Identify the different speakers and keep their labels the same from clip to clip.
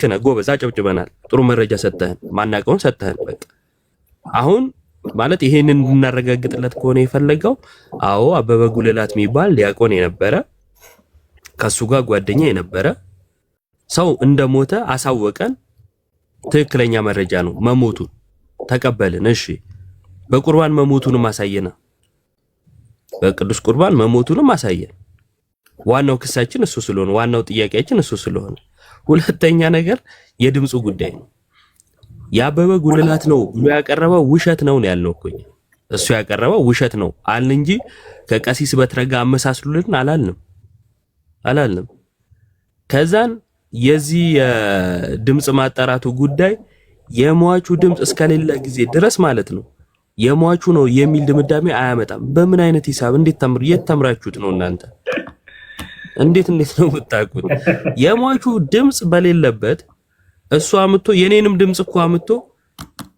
Speaker 1: ከነ ጎበዝ አጨብጭበናል። ጥሩ መረጃ ሰጠህን፣ ማናቀውን ሰጠህን። በቃ አሁን ማለት ይሄንን እንድናረጋግጥለት ከሆነ የፈለገው አዎ አበበ ጉልላት የሚባል ዲያቆን የነበረ ከሱ ጋር ጓደኛ የነበረ ሰው እንደሞተ አሳወቀን። ትክክለኛ መረጃ ነው። መሞቱን ተቀበልን። እሺ በቁርባን መሞቱንም አሳየና በቅዱስ ቁርባን መሞቱንም አሳየን። ዋናው ክሳችን እሱ ስለሆነ ዋናው ጥያቄያችን እሱ ስለሆነ፣ ሁለተኛ ነገር የድምፁ ጉዳይ ነው። ያበበ ጉልላት ነው ብሎ ያቀረበው ውሸት ነው ያልነው እኮ እሱ ያቀረበው ውሸት ነው አልን እንጂ ከቀሲስ በትረጋ አመሳስሉልን አላልንም። ከዛን የዚህ የድምጽ ማጣራቱ ጉዳይ የሟቹ ድምጽ እስከሌለ ጊዜ ድረስ ማለት ነው የሟቹ ነው የሚል ድምዳሜ አያመጣም። በምን አይነት ሂሳብ እንዴት ተምራችሁት ነው እናንተ? እንዴት ነው የምታውቁት? የሟቹ ድምጽ በሌለበት እሱ አምጥቶ የኔንም ድምጽ እኮ አምጥቶ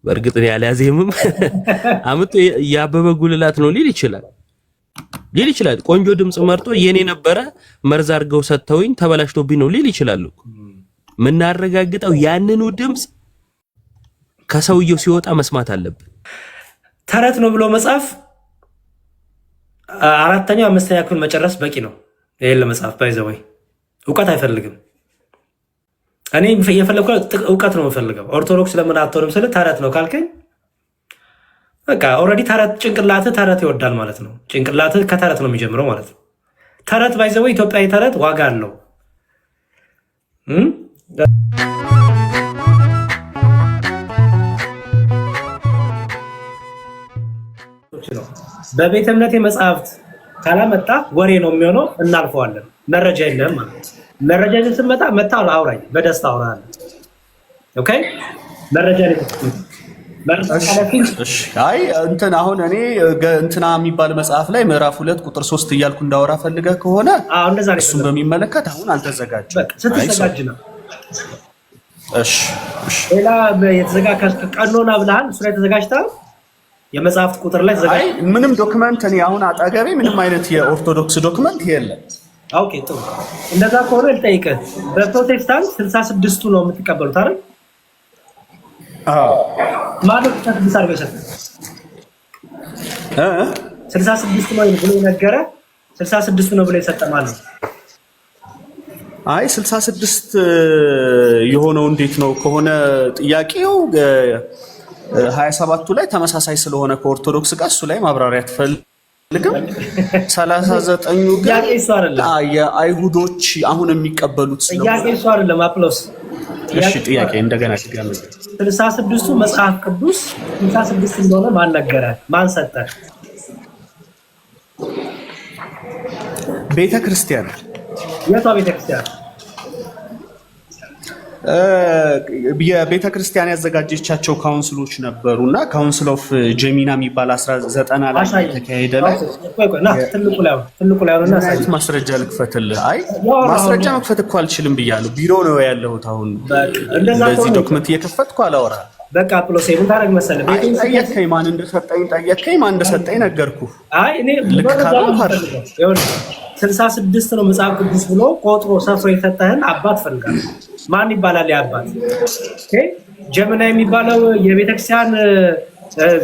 Speaker 1: በእርግጥ ያለያዘምም አምጥቶ ያበበ ጉልላት ነው ሊል ይችላል። ቆንጆ ድምጽ መርጦ የኔ ነበረ መርዝ አድርገው ሰጥተውኝ ተበላሽቶብኝ ነው ሊል ይችላል። ምናረጋግጠው ያንኑ ድምጽ ከሰውየው ሲወጣ መስማት አለብን።
Speaker 2: ተረት ነው ብሎ መጻፍ አራተኛው አምስተኛ ክፍል መጨረስ በቂ ነው። ይሄን ለመጻፍ ባይዘወይ እውቀት አይፈልግም። እኔ የፈለኩት እውቀት ነው የምፈልገው። ኦርቶዶክስ ለምን አትሆንም ስለ ተረት ነው ካልከኝ በቃ ኦልሬዲ ተረት ጭንቅላትህ ተረት ይወዳል ማለት ነው። ጭንቅላትህ ከተረት ነው የሚጀምረው ማለት ነው። ተረት ባይዘወይ ኢትዮጵያዊ ተረት ዋጋ አለው። በቤተ እምነቴ መጽሐፍት ካላመጣ ወሬ ነው የሚሆነው፣ እናልፈዋለን። መረጃ የለም ማለት መረጃ ስትመጣ መጣ አውራኝ፣ በደስታ አውራለሁ። ኦኬ መረጃ
Speaker 3: አይ እንትን አሁን እኔ እንትና የሚባል መጽሐፍ ላይ ምዕራፍ 2 ቁጥር 3 እያልኩ እንዳወራ ፈልገህ ከሆነ እሱን በሚመለከት አሁን አልተዘጋጀም።
Speaker 2: ስትዘጋጅ ነው።
Speaker 3: እሺ
Speaker 2: ሌላ የተዘጋጀ ቀኖና ብለሃል፣ እሱ ላይ ተዘጋጅተሃል። የመጽሐፍት ቁጥር ላይ ተዘጋጅ።
Speaker 3: ምንም ዶክመንት እኔ አሁን አጠገቤ ምንም አይነት የኦርቶዶክስ ዶክመንት የለም።
Speaker 2: ኦኬ ጥሩ። እንደዛ ከሆነ ልጠይቅህ፣ በፕሮቴስታንት 66ቱ ነው የምትቀበሉት አይደል? ማለት 66 አድርገው ይሰጣል 66 ነው ብሎ ነገረ 66 ነው ብሎ ይሰጣል ማለት ነው።
Speaker 3: አይ 66 የሆነው እንዴት ነው ከሆነ ጥያቄው 27ቱ ላይ ተመሳሳይ ስለሆነ ከኦርቶዶክስ ጋር እሱ ላይ ማብራሪያ አትፈልግም። 39ኙ ግን የአይሁዶች አሁን የሚቀበሉት ስለሆነ
Speaker 2: ጥያቄ እሱ አይደለም። አፕሎስ
Speaker 3: እሺ ጥያቄ እንደገና ሲጋር
Speaker 2: 66ቱ መጽሐፍ ቅዱስ 66 እንደሆነ ማን ነገረ? ማን ሰጠ?
Speaker 3: ቤተ ክርስቲያን።
Speaker 2: የቷ ቤተ ክርስቲያን?
Speaker 3: የቤተ ክርስቲያን ያዘጋጀቻቸው ካውንስሎች ነበሩና ካውንስል ኦፍ ጀሚና የሚባል 1990 ላይ ተካሄደ ላይ
Speaker 2: ትልቁ ላይ ሆነና
Speaker 3: ማስረጃ ልክፈትልህ። አይ ማስረጃ መክፈት እኮ አልችልም ብያለሁ። ቢሮ ነው ያለሁት አሁን። እንደዚህ ዶክመንት እየከፈትኩ አላወራ።
Speaker 2: በቃ ፕሎስ ምን ታረግ መሰለህ?
Speaker 3: ጠየከኝ፣ ማን እንደሰጠኝ ማን እንደሰጠኝ ነገርኩህ።
Speaker 2: አይ እኔ ልክ ካለው 66 ነው መጽሐፍ ቅዱስ ብሎ ቆጥሮ ሰፍሮ የሰጠህን አባት ፈልጋለሁ። ማን ይባላል ያ አባት? ጀምና የሚባለው የቤተክርስቲያን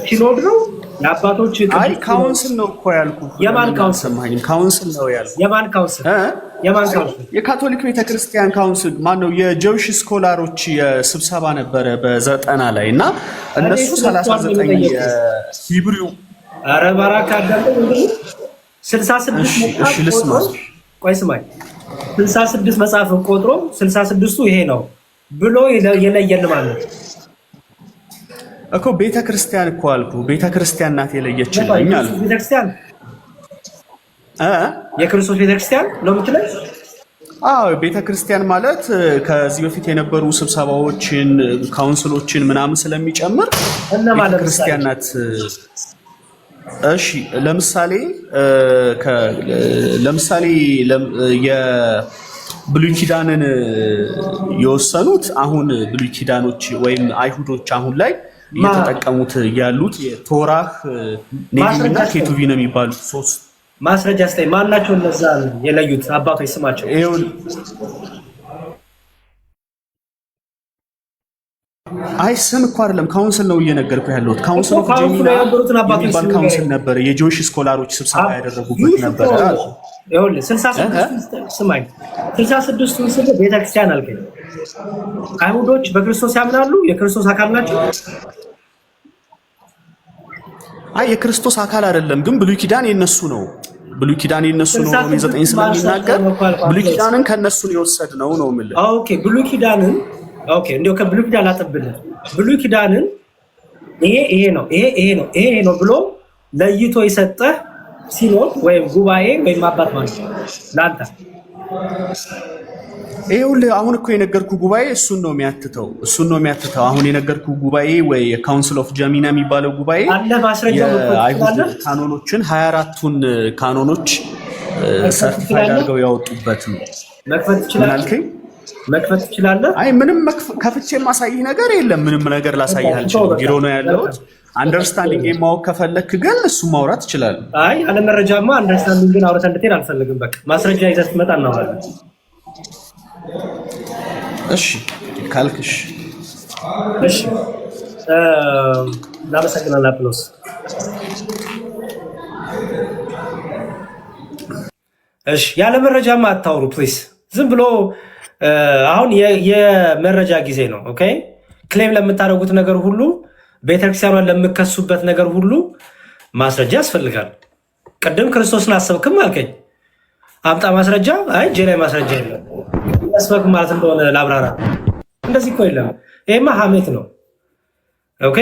Speaker 2: ሲኖድ ነው የአባቶች?
Speaker 3: አይ ካውንስል ነው እኮ ያልኩህ።
Speaker 2: የማን ካውንስል?
Speaker 3: ሰማኸኝ? ካውንስል ነው ያልኩህ።
Speaker 2: የማን ካውንስል?
Speaker 3: የካቶሊክ ቤተክርስቲያን ካውንስል። ማን ነው? የጆዊሽ ስኮላሮች የስብሰባ ነበረ በ90 ላይ እና እነሱ 39 የሂብሪው
Speaker 2: ኧረ ባራካ አዳም እንግዲህ 66 ቆይ ስማኝ 66 መጽሐፍ ቆጥሮ 66ቱ ይሄ ነው ብሎ የለየን ማለት
Speaker 3: እኮ ቤተክርስቲያን እኮ አልኩ። ቤተክርስቲያን ናት የለየችልኝ አልኩ።
Speaker 2: ቤተክርስቲያን የክርስቶስ ቤተክርስቲያን ነው የምትለው?
Speaker 3: አዎ ቤተክርስቲያን ማለት ከዚህ በፊት የነበሩ ስብሰባዎችን ካውንስሎችን ምናምን ስለሚጨምር ቤተክርስቲያን ናት። እሺ ለምሳሌ የብሉይ ኪዳንን የወሰኑት አሁን ብሉይ ኪዳኖች ወይም አይሁዶች አሁን ላይ እየተጠቀሙት ያሉት የቶራህ ኔቪና ኬቱቪ ነው የሚባሉት ሶስት
Speaker 2: ማስረጃ ስታይ ማናቸው እነዛ የለዩት አባቶች ስማቸው
Speaker 3: አይ ስም እኮ አይደለም ካውንስል ነው እየነገርኩ ያለሁት። ካውንስል ኦፍ ጄሚና የሚባል ካውንስል ነበር፣ የጆይሽ ስኮላሮች ስብሰባ ያደረጉበት ነበር።
Speaker 2: ይኸውልህ 66 ስማኝ፣ 66ቱን ስለ ቤተክርስቲያን አልከኝ። አይሁዶች በክርስቶስ ያምናሉ፣ የክርስቶስ አካል ናቸው።
Speaker 3: አይ የክርስቶስ አካል አይደለም፣ ግን ብሉይ ኪዳን የነሱ ነው። ብሉይ ኪዳን የነሱ ነው። ሮሜ 9 ስለሚናገር ብሉይ ኪዳንን ከነሱ የወሰድነው ነው የምልህ።
Speaker 2: ኦኬ ብሉይ ኪዳንን ኦኬ እንደው ከብሉይ ኪዳን አጥብልህ ብሉይ ኪዳንን ይሄ ነው ብሎ ለይቶ የሰጠህ ሲኖድ ወይም ጉባኤ ወይም አባት ማለት ነው ላንተ።
Speaker 3: ይኸውልህ አሁን እኮ የነገርኩህ ጉባኤ እሱን ነው የሚያትተው። አሁን የነገርኩህ ጉባኤ ወይ ካውንስል ኦፍ ጀሚና የሚባለው ጉባኤ የአይሁድ ካኖኖችን 24ቱን ካኖኖች ሰርቲፋይድ አድርገው ያወጡበት ነው።
Speaker 2: መክፈት ትችላለህ?
Speaker 3: አይ ምንም ከፍቼ የማሳይህ ነገር የለም። ምንም ነገር ላሳይህ አልችልም። ቢሮ ነው ያለሁት። አንደርስታንዲንግ ማወቅ ከፈለክ ግን እሱ ማውራት ይችላል።
Speaker 2: አይ አለ መረጃማ አንደርስታንዲንግን አውርተህ እንድትሄድ አልፈልግም። በቃ ማስረጃ ይዘህ ስትመጣ እናወራለን።
Speaker 3: እሺ ካልክሽ
Speaker 2: እሺ እናመሰግናለን። አፕሎስ እሺ ያለ መረጃማ አታውሩ ፕሊዝ። ዝም ብሎ አሁን የመረጃ ጊዜ ነው። ኦኬ ክሌም ለምታደርጉት ነገር ሁሉ ቤተክርስቲያኗን ለምከሱበት ነገር ሁሉ ማስረጃ ያስፈልጋል። ቅድም ክርስቶስን አሰብክም አልከኝ፣ አምጣ ማስረጃ። አይ እጄ ላይ ማስረጃ የለም። መስበክ ማለት እንደሆነ ላብራራ። እንደዚህ እኮ የለም። ይሄማ ሐሜት ነው። ኦኬ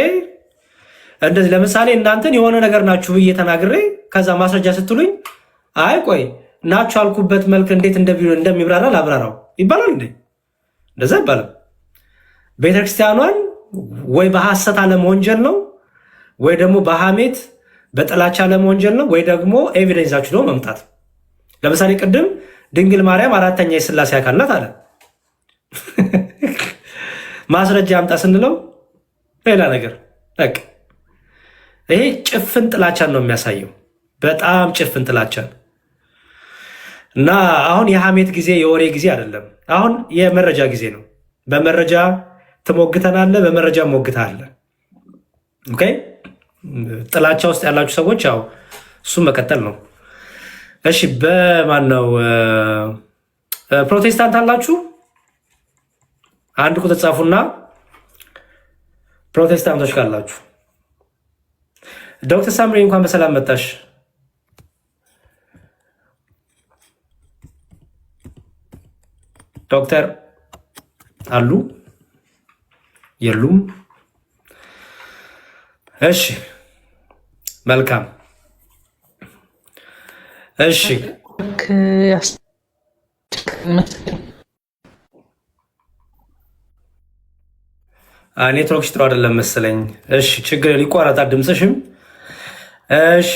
Speaker 2: እንደዚህ ለምሳሌ እናንተን የሆነ ነገር ናችሁ ብዬ ተናግሬ ከዛ ማስረጃ ስትሉኝ አይ ቆይ ናችሁ አልኩበት መልክ እንዴት እንደሚብራራ ላብራራው ይባላል እንዴ? እንደዛ ይባላል። ቤተክርስቲያኗን ወይ በሐሰት አለመወንጀል ነው ወይ ደግሞ በሐሜት በጥላቻ አለመወንጀል ነው ወይ ደግሞ ኤቪደንሳችሁ ነው መምጣት። ለምሳሌ ቅድም ድንግል ማርያም አራተኛ የሥላሴ አካል ናት አለ። ማስረጃ አምጣ ስንለው ሌላ ነገር። በቃ ይሄ ጭፍን ጥላቻን ነው የሚያሳየው፣ በጣም ጭፍን ጥላቻን። እና አሁን የሐሜት ጊዜ የወሬ ጊዜ አይደለም። አሁን የመረጃ ጊዜ ነው። በመረጃ ትሞግተናለህ፣ በመረጃ ሞግተሃለህ። ኦኬ ጥላቻ ውስጥ ያላችሁ ሰዎች ያው እሱም መቀጠል ነው። እሺ በማን ነው ፕሮቴስታንት አላችሁ? አንድ ቁጥር ጻፉና ፕሮቴስታንቶች ካላችሁ። ዶክተር ሳምሪ እንኳን በሰላም መጣሽ። ዶክተር አሉ የሉም? እሺ መልካም። እሺ ኔትወርክሽ ጥሩ አይደለም መሰለኝ። እሺ ችግር ሊቋረጣ ድምፅሽም። እሺ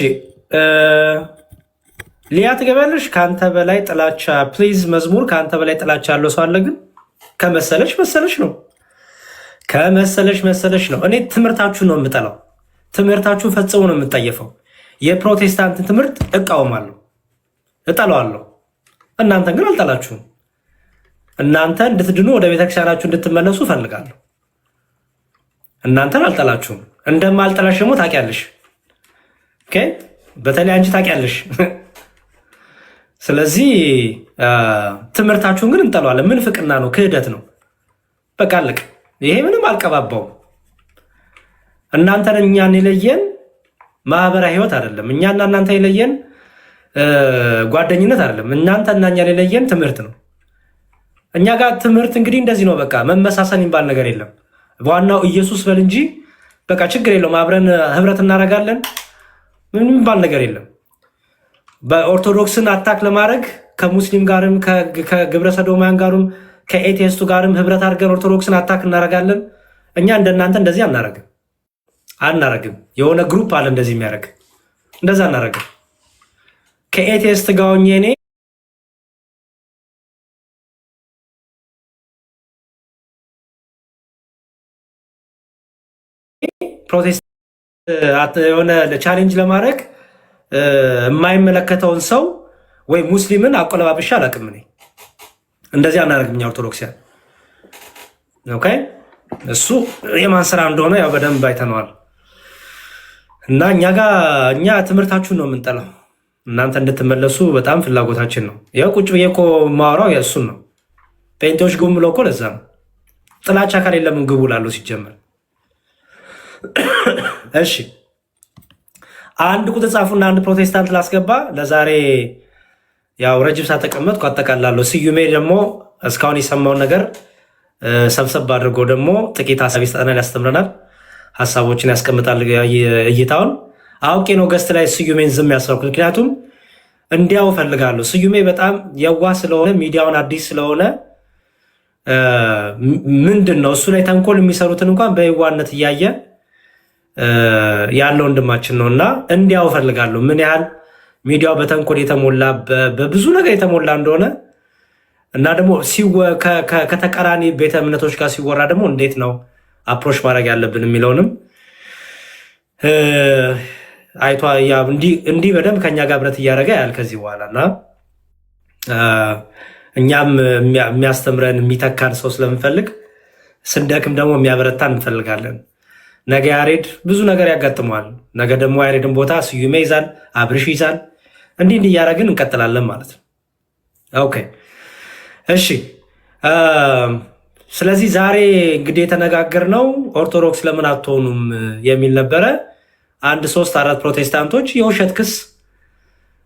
Speaker 2: ሊያ ትገቢያለሽ። ከአንተ በላይ ጥላቻ ፕሊዝ መዝሙር ከአንተ በላይ ጥላቻ ያለው ሰው አለ? ግን ከመሰለሽ መሰለሽ ነው፣ ከመሰለሽ ነው። እኔ ትምህርታችሁን ነው የምጠላው። ትምህርታችሁን ፈጽሞ ነው የምጠየፈው። የፕሮቴስታንትን ትምህርት እቃወማለሁ፣ እጠላዋለሁ። እናንተን ግን አልጠላችሁም። እናንተ እንድትድኑ ወደ ቤተክርስቲያናችሁ እንድትመለሱ እፈልጋለሁ። እናንተን አልጠላችሁም። እንደማልጠላሽ ደግሞ ታውቂያለሽ። ኦኬ በተለይ አንቺ ታውቂያለሽ። ስለዚህ ትምህርታችሁን ግን እንጠላዋለን። ምን ፍቅና ነው? ክህደት ነው። በቃ አለቅ። ይሄ ምንም አልቀባባውም። እናንተን እኛን የለየን ማህበራዊ ህይወት አይደለም። እኛና እናንተ የለየን ጓደኝነት አይደለም። እናንተና እኛን የለየን ትምህርት ነው። እኛ ጋር ትምህርት እንግዲህ እንደዚህ ነው። በቃ መመሳሰል የሚባል ነገር የለም። ዋናው ኢየሱስ በል እንጂ በቃ ችግር የለውም። አብረን ህብረት እናደርጋለን። ምንም የሚባል ነገር የለም። በኦርቶዶክስን አታክ ለማድረግ ከሙስሊም ጋርም ከግብረ ሰዶማውያን ጋርም ከኤቴስቱ ጋርም ህብረት አድርገን ኦርቶዶክስን አታክ እናደርጋለን። እኛ እንደናንተ እንደዚህ አናረግም። የሆነ ግሩፕ አለ እንደዚህ የሚያደርግ፣ እንደዛ አናረግም። ከኤቴስት ጋር ሆኜ እኔ ፕሮቴስታንት የሆነ ቻሌንጅ ለማድረግ የማይመለከተውን ሰው ወይ ሙስሊምን አቆለባብሻ አላውቅም። እኔ እንደዚህ አናደርግም እኛ ኦርቶዶክሲያን። ኦኬ እሱ የማን ስራ እንደሆነ ያው በደንብ አይተነዋል። እና እኛ ትምህርታችሁን ነው የምንጠላው። እናንተ እንድትመለሱ በጣም ፍላጎታችን ነው። ያው ቁጭ ብዬ እኮ ማወራው እሱን ነው። ጴንጤዎች ግቡ ብለው እኮ ለዛ ነው። ጥላቻ ከሌለ ምን ግቡ ላለው ሲጀመር። እሺ አንድ ቁጥር ጻፉና አንድ ፕሮቴስታንት ላስገባ። ለዛሬ ያው ረጅም ሰዓት ተቀመጥኩ፣ አጠቃላለሁ። ስዩሜ ደግሞ እስካሁን የሰማውን ነገር ሰብሰብ አድርጎ ደግሞ ጥቂት ሀሳብ ይሰጠናል፣ ያስተምረናል፣ ሀሳቦችን ያስቀምጣል። እይታውን አውቄ ነው ገስት ላይ ስዩሜን ዝም ያስረኩት፣ ምክንያቱም እንዲያው እፈልጋለሁ። ስዩሜ በጣም የዋህ ስለሆነ ሚዲያውን አዲስ ስለሆነ ምንድን ነው እሱ ላይ ተንኮል የሚሰሩትን እንኳን በየዋህነት እያየ ያለው ወንድማችን ነው እና እንዲያው እፈልጋለሁ ምን ያህል ሚዲያው በተንኮል የተሞላ በብዙ ነገር የተሞላ እንደሆነ እና ደግሞ ከተቃራኒ ቤተ እምነቶች ጋር ሲወራ ደግሞ እንዴት ነው አፕሮች ማድረግ ያለብን የሚለውንም አይቷ እንዲህ በደንብ ከኛ ጋር ብረት እያደረገ ያል ከዚህ በኋላ እና እኛም የሚያስተምረን የሚተካን ሰው ስለምንፈልግ ስንደክም ደግሞ የሚያበረታን እንፈልጋለን። ነገ ያሬድ ብዙ ነገር ያጋጥመዋል። ነገ ደግሞ ያሬድን ቦታ ስዩሜ ይዛል፣ አብርሽ ይዛል። እንዲህ እያደረግን እንቀጥላለን ማለት ነው። ኦኬ እሺ። ስለዚህ ዛሬ እንግዲህ የተነጋገርነው ኦርቶዶክስ ለምን አትሆኑም የሚል ነበረ። 1 3 4 ፕሮቴስታንቶች የውሸት ክስ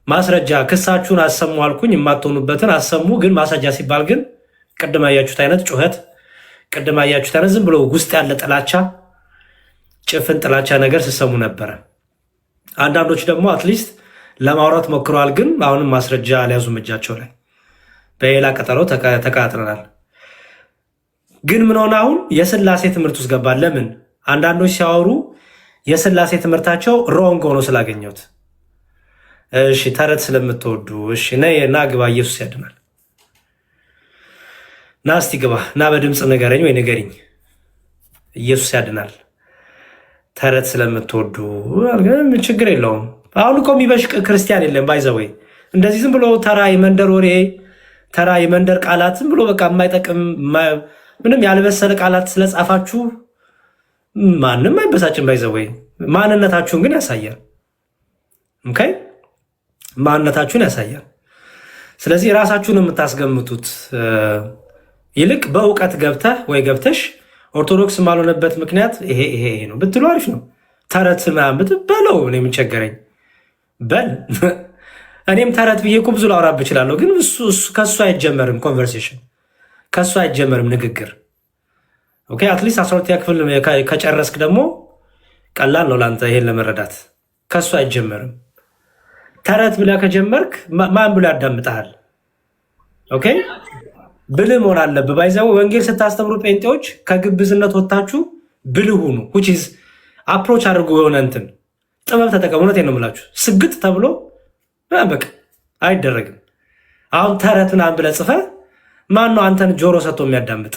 Speaker 2: ማስረጃ ክሳችሁን አሰሙ አልኩኝ። የማትሆኑበትን አሰሙ። ግን ማስረጃ ሲባል ግን ቅድም ያያችሁት አይነት ጩኸት፣ ቅድም ያያችሁት አይነት ዝም ብሎ ውስጥ ያለ ጥላቻ፣ ጭፍን ጥላቻ ነገር ሲሰሙ ነበረ። አንዳንዶች ደግሞ አትሊስት ለማውራት ሞክረዋል። ግን አሁንም ማስረጃ አልያዙም እጃቸው ላይ። በሌላ ቀጠሮ ተቃጥረናል። ግን ምን ሆነ? አሁን የስላሴ ትምህርት ውስጥ ገባል። ለምን? አንዳንዶች ሲያወሩ የስላሴ ትምህርታቸው ሮንግ ሆኖ ስላገኘሁት። እሺ ተረት ስለምትወዱ እሺ ና ግባ፣ ኢየሱስ ያድናል። ና እስቲ ግባ፣ ና በድምፅ ንገረኝ ወይ ንገሪኝ፣ ኢየሱስ ያድናል። ተረት ስለምትወዱ ችግር የለውም። አሁን እኮ የሚበሽቅ ክርስቲያን የለም። ባይዘወይ እንደዚህ ዝም ብሎ ተራ የመንደር ወሬ፣ ተራ የመንደር ቃላት ዝም ብሎ በቃ የማይጠቅም ምንም ያልበሰለ ቃላት ስለጻፋችሁ ማንም አይበሳጭም። ባይዘወይ ማንነታችሁን ግን ያሳያል። ኦኬ ማንነታችሁን ያሳያል። ስለዚህ ራሳችሁን የምታስገምቱት ይልቅ በእውቀት ገብተህ ወይ ገብተሽ ኦርቶዶክስ ማልሆነበት ምክንያት ይሄ ነው ብትሉ አሪፍ ነው። ተረት ምናምን ብትበለው እኔ የምንቸገረኝ በል። እኔም ተረት ብዬ እኮ ብዙ ላውራብ እችላለሁ፣ ግን ከሱ አይጀመርም ኮንቨርሴሽን፣ ከሱ አይጀመርም ንግግር። ኦኬ አትሊስት 12ኛ ክፍል ከጨረስክ ደግሞ ቀላል ነው ለአንተ ይሄን ለመረዳት። ከሱ አይጀመርም። ተረት ብለህ ከጀመርክ ማን ብሎ ያዳምጠሃል? ኦኬ ብልህ መሆን አለብህ። ባይዘው ወንጌል ስታስተምሩ ጴንጤዎች ከግብዝነት ወጥታችሁ ብልህ ሁኑ። አፕሮች አድርጎ የሆነ እንትን ጥበብ ተጠቀሙ። እውነቴን ነው የምላችሁ። ስግጥ ተብሎ በቃ አይደረግም። አሁን ተረት ምናምን ብለህ ጽፈህ ማን ነው አንተን ጆሮ ሰጥቶ የሚያዳምጥ?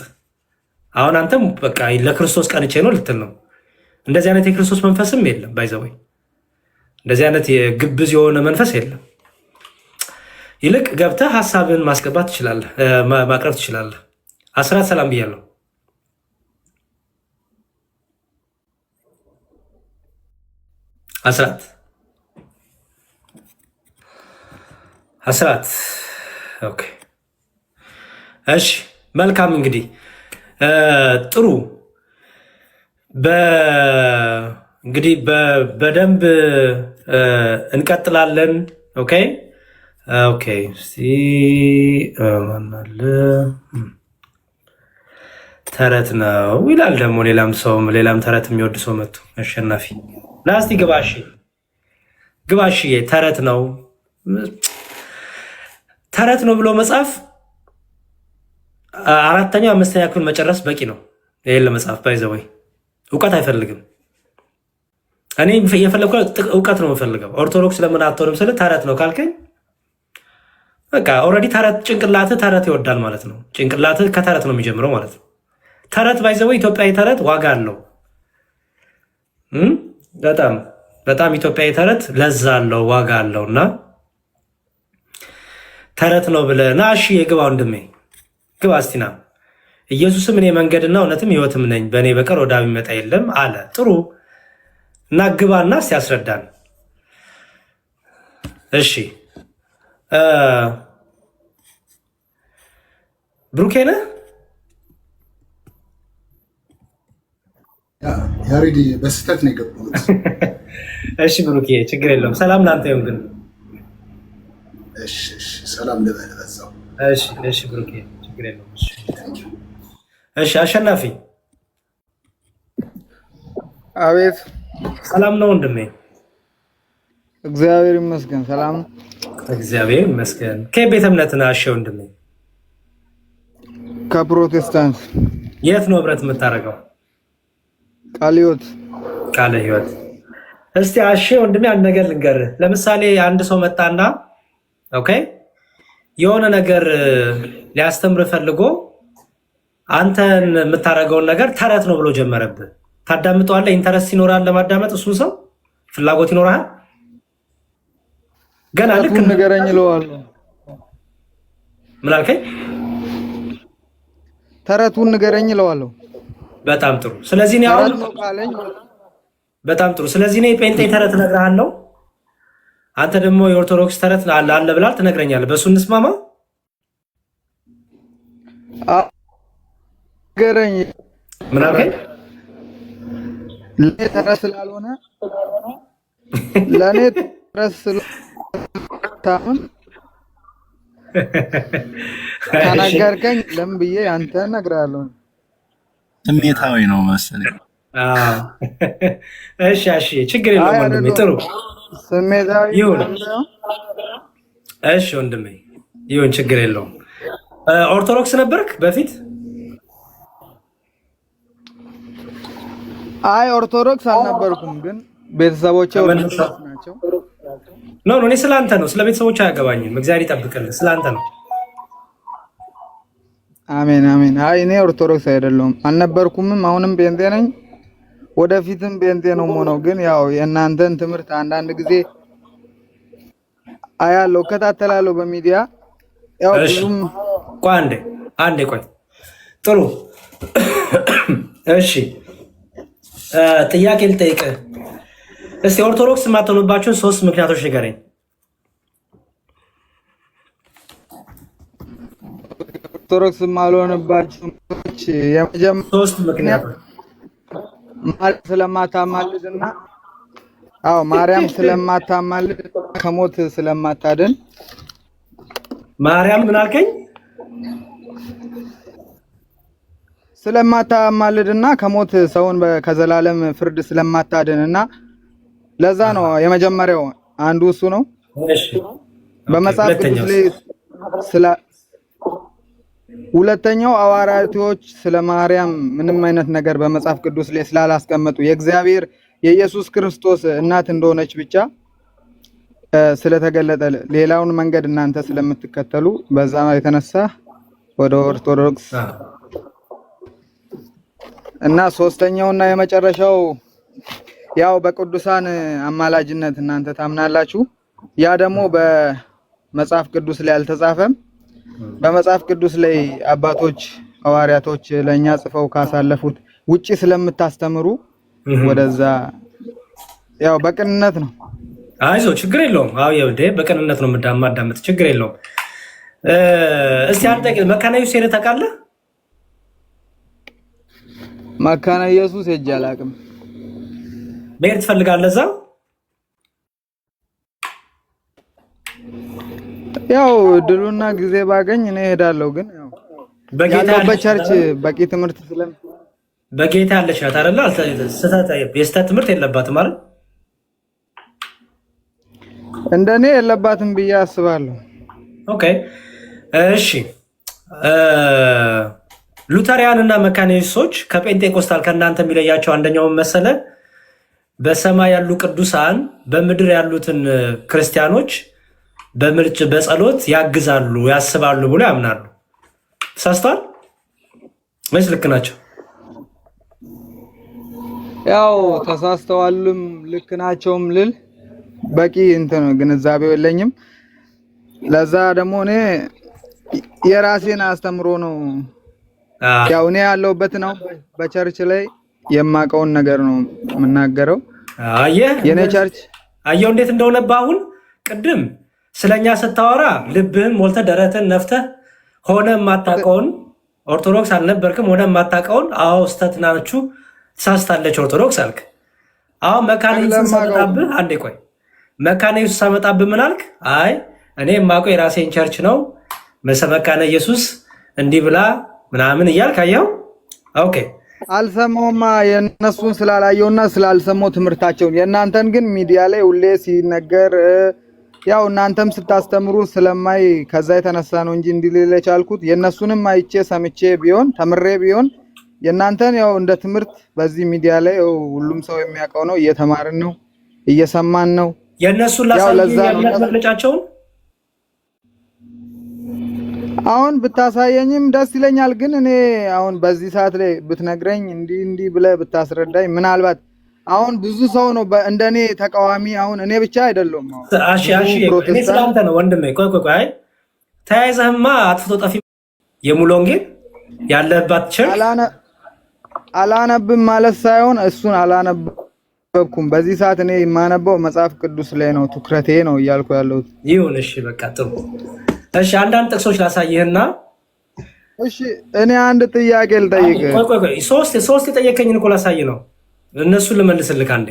Speaker 2: አሁን አንተም በቃ ለክርስቶስ ቀንቼ ነው ልትል ነው። እንደዚህ አይነት የክርስቶስ መንፈስም የለም። ባይዘወይ እንደዚህ አይነት የግብዝ የሆነ መንፈስ የለም። ይልቅ ገብተህ ሀሳብን ማስገባት ትችላለህ፣ ማቅረብ ትችላለህ። አስራት ሰላም ብያለሁ። አስራት ኦኬ እሺ መልካም። እንግዲህ ጥሩ እንግዲህ በደንብ እንቀጥላለን። ኦኬ ኦኬ ማናለ ተረት ነው ይላል ደግሞ ሌላም ተረት የሚወድ ሰው መጥቶ አሸናፊ ላስቲ ግባሽ ተረት ነው ብሎ መጽሐፍ 4ኛ 5ኛ ክፍል መጨረስ በቂ ነው። ይሄን ለመጽሐፍ ባይዘወይ እውቀት አይፈልግም። እኔ የፈለኩ እውቀት ነው የምፈልገው። ኦርቶዶክስ ለምን አትሆንም ስለ ተረት ነው ካልከኝ በቃ ኦልሬዲ ጭንቅላትህ ተረት ይወዳል ማለት ነው። ጭንቅላትህ ከተረት ነው የሚጀምረው ማለት ነው። ተረት ባይዘው ኢትዮጵያዊ ተረት ዋጋ አለው። በጣም ኢትዮጵያዊ ተረት ለዛ አለው፣ ዋጋ አለው። እና ተረት ነው ብለህ ና እሺ፣ የግባ ወንድሜ ግባ፣ እስቲ ና ኢየሱስም እኔ መንገድና እውነትም ሕይወትም ነኝ፣ በእኔ በቀር ወደ አብ የሚመጣ የለም አለ። ጥሩ እና ግባና እስቲ ያስረዳን። እሺ ብሩኬ ነህ?
Speaker 4: ያሬድ በስህተት ነው የገባሁት።
Speaker 2: እሺ ብሩኬ ችግር የለውም። ሰላም ላንተ ይሁን። ግን
Speaker 4: እሺ ሰላም ልበል በዛው።
Speaker 2: እሺ ብሩኬ ችግር የለውም። እሺ አሸናፊ።
Speaker 5: አቤት።
Speaker 2: ሰላም ነው ወንድሜ?
Speaker 5: እግዚአብሔር ይመስገን ሰላም ነው።
Speaker 2: እግዚአብሔር ይመስገን። ከቤተ እምነት ነህ አሸ ወንድሜ?
Speaker 5: ከፕሮቴስታንት።
Speaker 2: የት ነው ህብረት የምታደርገው?
Speaker 5: ቃለ ሕይወት።
Speaker 2: ቃለ ሕይወት። እስቲ አሸ ወንድሜ አንድ ነገር ልንገርህ። ለምሳሌ አንድ ሰው መጣና ኦኬ የሆነ ነገር ሊያስተምር ፈልጎ አንተን የምታደርገውን ነገር ተረት ነው ብሎ ጀመረብህ። ታዳምጠዋለህ? ኢንተረስት ይኖራል ለማዳመጥ? እሱን ሰው ፍላጎት ይኖራል? ገና ልክ
Speaker 5: ንገረኝ እለዋለሁ።
Speaker 2: ምን አልከኝ?
Speaker 5: ተረቱን ንገረኝ እለዋለሁ።
Speaker 2: በጣም ጥሩ። ስለዚህ እኔ አሁን በጣም ጥሩ። ስለዚህ እኔ ጴንጤ ተረት እነግርሃለሁ፣ አንተ ደግሞ የኦርቶዶክስ ተረት አለ ብላል ትነግረኛለህ። በእሱ እንስማማ?
Speaker 5: ንገረኝ።
Speaker 2: ምን አልከኝ?
Speaker 5: ለኔ ተረት ስላልሆነ ለኔ ተረት ስለታምን ተናገርከኝ ለምን ብዬ አንተ እነግርሃለሁ።
Speaker 3: ስሜታዊ ነው መሰለኝ።
Speaker 2: እሺ ችግር የለውም ወንድሜ። ጥሩ
Speaker 5: ስሜታዊ
Speaker 2: ይሁን። እሺ ወንድሜ ይሁን፣ ችግር የለውም። ኦርቶዶክስ ነበርክ በፊት?
Speaker 5: አይ ኦርቶዶክስ አልነበርኩም፣ ግን ቤተሰቦቼ ኦርቶዶክስ ናቸው።
Speaker 2: ኖ እኔ ስላንተ ነው፣ ስለ ቤተሰቦች አያገባኝም። እግዚአብሔር ይጠብቅልህ። ስላንተ ነው።
Speaker 5: አሜን አሜን። አይ እኔ ኦርቶዶክስ አይደለሁም፣ አልነበርኩምም፣ አሁንም ጴንጤ ነኝ፣ ወደፊትም ጴንጤ ነው የምሆነው። ግን ያው የእናንተን ትምህርት አንዳንድ ጊዜ አያለሁ፣ እከታተላለሁ በሚዲያ ያው ብዙም።
Speaker 2: ቆይ አንዴ ቆይ። ጥሩ እሺ ጥያቄ ልጠይቅህ እስቲ። ኦርቶዶክስ የማትሆኑባቸውን 3 ምክንያቶች ንገረኝ።
Speaker 5: ኦርቶዶክስ የማልሆንባቸው የመጀመሪያው
Speaker 2: 3 ምክንያቶች
Speaker 5: ማርያም ስለማታማልድና ማርያም ስለማታማልድ ከሞት ስለማታድን።
Speaker 2: ማርያም ምን አልከኝ?
Speaker 5: ስለማታማልድና ከሞት ሰውን ከዘላለም ፍርድ ስለማታድንና ለዛ ነው የመጀመሪያው አንዱ እሱ ነው።
Speaker 2: እሺ
Speaker 5: በመጽሐፍ ቅዱስ ላይ ሁለተኛው ሐዋርያቶች ስለ ማርያም ምንም አይነት ነገር በመጽሐፍ ቅዱስ ላይ ስላላስቀመጡ የእግዚአብሔር የኢየሱስ ክርስቶስ እናት እንደሆነች ብቻ ስለተገለጠ ሌላውን መንገድ እናንተ ስለምትከተሉ በዛ የተነሳ ወደ ኦርቶዶክስ እና ሶስተኛውና የመጨረሻው ያው በቅዱሳን አማላጅነት እናንተ ታምናላችሁ። ያ ደግሞ በመጽሐፍ ቅዱስ ላይ አልተጻፈም። በመጽሐፍ ቅዱስ ላይ አባቶች ሐዋርያቶች ለኛ ጽፈው ካሳለፉት ውጪ ስለምታስተምሩ ወደዛ ያው በቅንነት ነው።
Speaker 2: አይዞህ ችግር የለውም። ያው በቅንነት ነው የምዳማዳምጥ፣ ችግር የለውም። እስቲ አንተ መካነ ኢየሱስ ሄደህ ታውቃለህ?
Speaker 5: መካነ ኢየሱስ ሄጄ አላውቅም።
Speaker 2: መሄድ ትፈልጋለህ እዛ?
Speaker 5: ያው ድሉና ጊዜ ባገኝ እኔ እሄዳለሁ። ግን ያው ያለበት ቸርች በቂ ትምህርት
Speaker 2: በጌታ ያለች ናት አይደለ? የስተት ትምህርት የለባትም ማለት
Speaker 5: እንደኔ የለባትም ብዬ አስባለሁ።
Speaker 2: ኦኬ እሺ። ሉተሪያን እና መካነ ኢየሱሶች ከጴንጤቆስታል ከእናንተ የሚለያቸው አንደኛውን መሰለ፣ በሰማይ ያሉ ቅዱሳን በምድር ያሉትን ክርስቲያኖች በምልጭ በጸሎት ያግዛሉ፣ ያስባሉ ብሎ ያምናሉ። ተሳስተዋል ወይስ ልክ ናቸው?
Speaker 5: ያው ተሳስተዋልም ልክ ናቸውም ልል በቂ እንትን ግንዛቤው የለኝም። ለዛ ደግሞ እኔ የራሴን አስተምሮ ነው ያው እኔ ያለሁበት ነው በቸርች ላይ የማውቀውን ነገር ነው የምናገረው።
Speaker 2: አየህ
Speaker 5: የኔ ቸርች
Speaker 2: አየው እንዴት እንደሆነብህ። አሁን ቅድም ስለኛ ስታወራ ልብህን ሞልተህ ደረትን ነፍተህ ሆነ የማታውቀውን ኦርቶዶክስ አልነበርክም ሆነ የማታውቀውን አዎ ስተት ናችሁ ተሳስታለች ኦርቶዶክስ አልክ። አሁን መካነ ኢየሱስ ሳመጣብህ አንዴ ቆይ መካነ ኢየሱስ ሳመጣብህ ምን አልክ? አይ እኔ የማውቀው የራሴን ቸርች ነው መካነ ኢየሱስ እንዲህ ብላ ምናምን እያልክ አየኸው። ኦኬ
Speaker 5: አልሰማውማ የነሱን ስላላየውና ስላልሰማው ትምህርታቸውን የእናንተን ግን ሚዲያ ላይ ሁሌ ሲነገር ያው እናንተም ስታስተምሩ ስለማይ ከዛ የተነሳ ነው እንጂ እንዲሌለ ቻልኩት። የነሱንም አይቼ ሰምቼ ቢሆን ተምሬ ቢሆን የእናንተን ያው እንደ ትምህርት በዚህ ሚዲያ ላይ ሁሉም ሰው የሚያውቀው ነው። እየተማርን ነው፣ እየሰማን ነው።
Speaker 2: የነሱን መግለጫቸውን
Speaker 5: አሁን ብታሳየኝም ደስ ይለኛል። ግን እኔ አሁን በዚህ ሰዓት ላይ ብትነግረኝ እንዲህ ብለህ ብታስረዳኝ ምናልባት አሁን ብዙ ሰው ነው እንደኔ ተቃዋሚ። አሁን እኔ ብቻ አይደለም።
Speaker 2: እኔ ስላንተ ነው ወንድሜ። ቆይ ተያይዘህማ አጥፍቶ ጠፊ የሙሉ ወንጌል ያለባት ቸርች
Speaker 5: አላነብም ማለት ሳይሆን እሱን አላነበብኩም። በዚህ ሰዓት እኔ የማነበው መጽሐፍ ቅዱስ ላይ ነው፣ ትኩረቴ ነው እያልኩ ያለሁት።
Speaker 2: ይሁን እሺ፣ በቃ ጥሩ። እሺ አንዳንድ ጥቅሶች ላሳይህና
Speaker 5: እሺ እኔ አንድ ጥያቄ ልጠይቅ።
Speaker 2: ቆይ ሶስት የጠየቀኝን እኮ ላሳይ ነው። እነሱን ልመልስልህ አንዴ።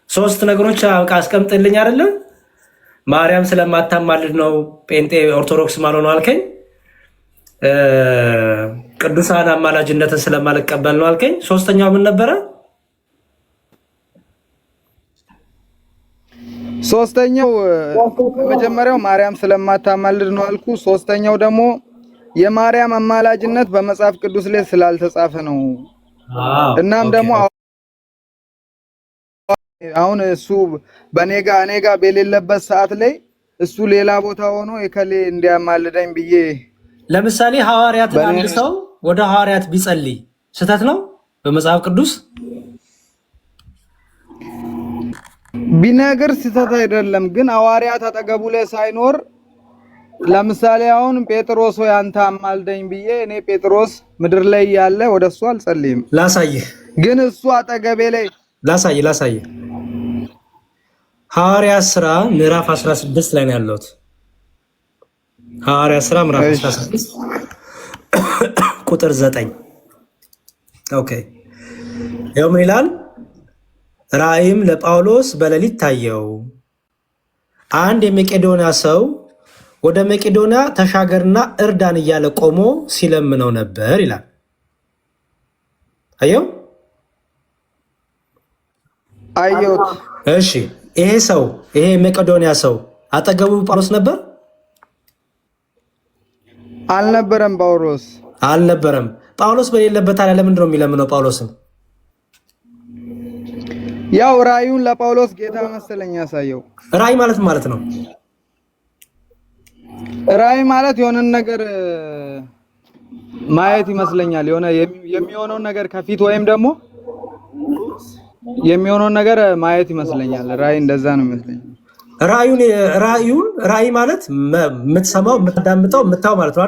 Speaker 2: ሶስት ነገሮች አስቀምጥልኝ አይደለ? ማርያም ስለማታማልድ ነው ጴንጤ ኦርቶዶክስ ማለት ነው አልከኝ። ቅዱሳን አማላጅነትን ስለማልቀበል ነው አልከኝ። ሶስተኛው ምን ነበረ?
Speaker 5: ሶስተኛው መጀመሪያው ማርያም ስለማታማልድ ነው አልኩ። ሶስተኛው ደግሞ የማርያም አማላጅነት በመጽሐፍ ቅዱስ ላይ ስላልተጻፈ ነው። እናም ደግሞ አሁን እሱ በኔጋ በሌለበት ሰዓት ላይ እሱ ሌላ ቦታ ሆኖ የከሌ እንዲያማልደኝ ብዬ
Speaker 2: ለምሳሌ ሐዋርያት አንድ ሰው ወደ ሐዋርያት ቢጸልይ ስህተት ነው በመጽሐፍ ቅዱስ
Speaker 5: ቢነግር ስህተት አይደለም። ግን ሐዋርያት አጠገቡ ላይ ሳይኖር ለምሳሌ አሁን ጴጥሮስ ወይ አንተ አማልደኝ ብዬ እኔ ጴጥሮስ ምድር ላይ ያለ ወደሱ አልጸልይም።
Speaker 2: ላሳይህ
Speaker 5: ግን እሱ አጠገቤ ላይ
Speaker 2: ላሳይህ ሐዋርያት ሥራ ምዕራፍ 16 ላይ ነው ያለሁት። ሐዋርያት ሥራ ምዕራፍ 16 ቁጥር 9 ኦኬ። ይኸው ምን ይላል? ራእይም ለጳውሎስ በሌሊት ታየው። አንድ የመቄዶንያ ሰው ወደ መቄዶንያ ተሻገርና እርዳን እያለ ቆሞ ሲለምነው ነበር ይላል። አየው
Speaker 5: አየሁት።
Speaker 2: እሺ ይሄ መቄዶንያ ሰው አጠገቡ ጳውሎስ ነበር
Speaker 5: አልነበረም? ጳውሎስ
Speaker 2: አልነበረም። ጳውሎስ በሌለበት ታዲያ ለምንድን ነው የሚለምነው ጳውሎስን?
Speaker 5: ያው ራእዩን ለጳውሎስ ጌታ መሰለኝ ያሳየው።
Speaker 2: ራእይ ማለት ነው።
Speaker 5: ራእይ ማለት የሆነን ነገር ማየት ይመስለኛል። የሆነ የሚሆነውን ነገር ከፊት ወይም ደግሞ የሚሆነውን ነገር ማየት ይመስለኛል። ራእይ እንደዛ ነው ይመስለኛል።
Speaker 2: ራእይ ማለት የምትሰማው፣ የምታዳምጠው፣ የምታው ማለት ነው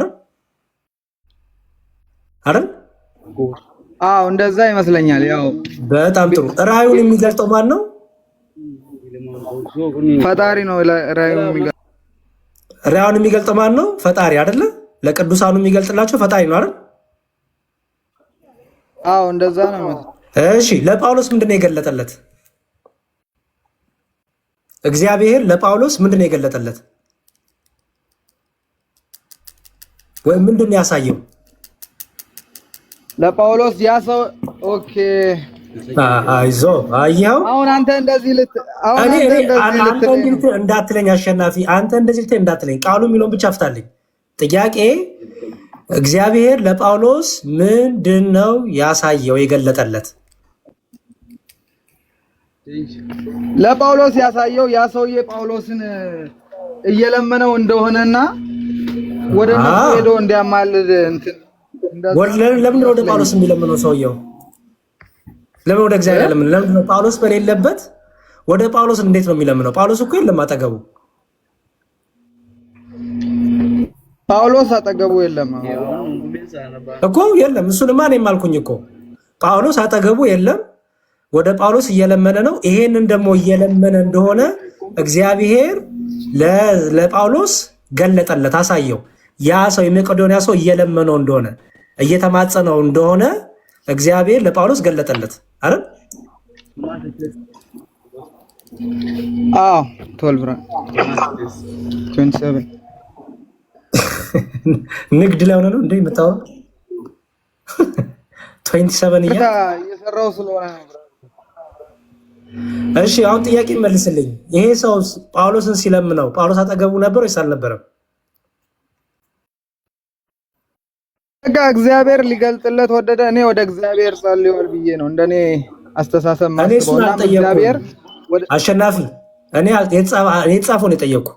Speaker 2: አይደል?
Speaker 5: አዎ እንደዛ ይመስለኛል። ያው
Speaker 2: በጣም ጥሩ። ራእዩን የሚገልጠው ማን ነው?
Speaker 5: ፈጣሪ ነው።
Speaker 2: ራእዩን የሚገልጠው ማን ነው? ፈጣሪ አይደለ? ለቅዱሳኑ የሚገልጥላቸው ፈጣሪ ነው አይደል?
Speaker 5: አዎ እንደዛ ነው።
Speaker 2: እሺ ለጳውሎስ ምንድነው የገለጠለት? እግዚአብሔር ለጳውሎስ ምንድነው የገለጠለት? ወይ ምንድነው ያሳየው
Speaker 5: ለጳውሎስ? ያ ሰው ኦኬ
Speaker 2: አይዞ አየው።
Speaker 5: አሁን አንተ እንደዚህ
Speaker 2: እንዳትለኝ አሸናፊ፣ አንተ እንደዚህ እንዳትለኝ። ቃሉ የሚለውን ብቻ ፍታልኝ። ጥያቄ እግዚአብሔር ለጳውሎስ ምንድነው ያሳየው የገለጠለት?
Speaker 5: ለጳውሎስ ያሳየው ያ ሰውዬ ጳውሎስን እየለመነው እንደሆነና ወደ እነሱ ሄዶ እንዲያማልድ
Speaker 2: ለምን ወደ ጳውሎስ የሚለምነው ሰውየው? ለምን ወደ እግዚአብሔር ለምን? ለምን ጳውሎስ በሌለበት ወደ ጳውሎስ እንዴት ነው የሚለምነው? ጳውሎስ እኮ የለም አጠገቡ።
Speaker 5: ጳውሎስ አጠገቡ የለም።
Speaker 2: እኮ የለም። እሱንማ እኔም አልኩኝ እኮ ጳውሎስ አጠገቡ የለም። ወደ ጳውሎስ እየለመነ ነው። ይሄንን ደግሞ እየለመነ እንደሆነ እግዚአብሔር ለጳውሎስ ገለጠለት፣ አሳየው። ያ ሰው የመቄዶንያ ሰው እየለመነው እንደሆነ እየተማጸነው እንደሆነ እግዚአብሔር ለጳውሎስ ገለጠለት አይደል?
Speaker 5: አዎ 12 27
Speaker 2: ንግድ ላይ ሆነ ነው እንዴ የምታወራው? 27
Speaker 5: እየሰራው ስለሆነ ነው።
Speaker 2: እሺ አሁን ጥያቄ መልስልኝ። ይሄ ሰው ጳውሎስን ሲለምነው ጳውሎስ አጠገቡ ነበር ወይስ አልነበረም?
Speaker 5: በቃ እግዚአብሔር ሊገልጥለት ወደደ። እኔ ወደ እግዚአብሔር ጸልዮል ብዬ ነው እንደኔ አስተሳሰብ ማስበውና እግዚአብሔር
Speaker 2: አሸናፊ እኔ የተጻፈው ነው የጠየቁ።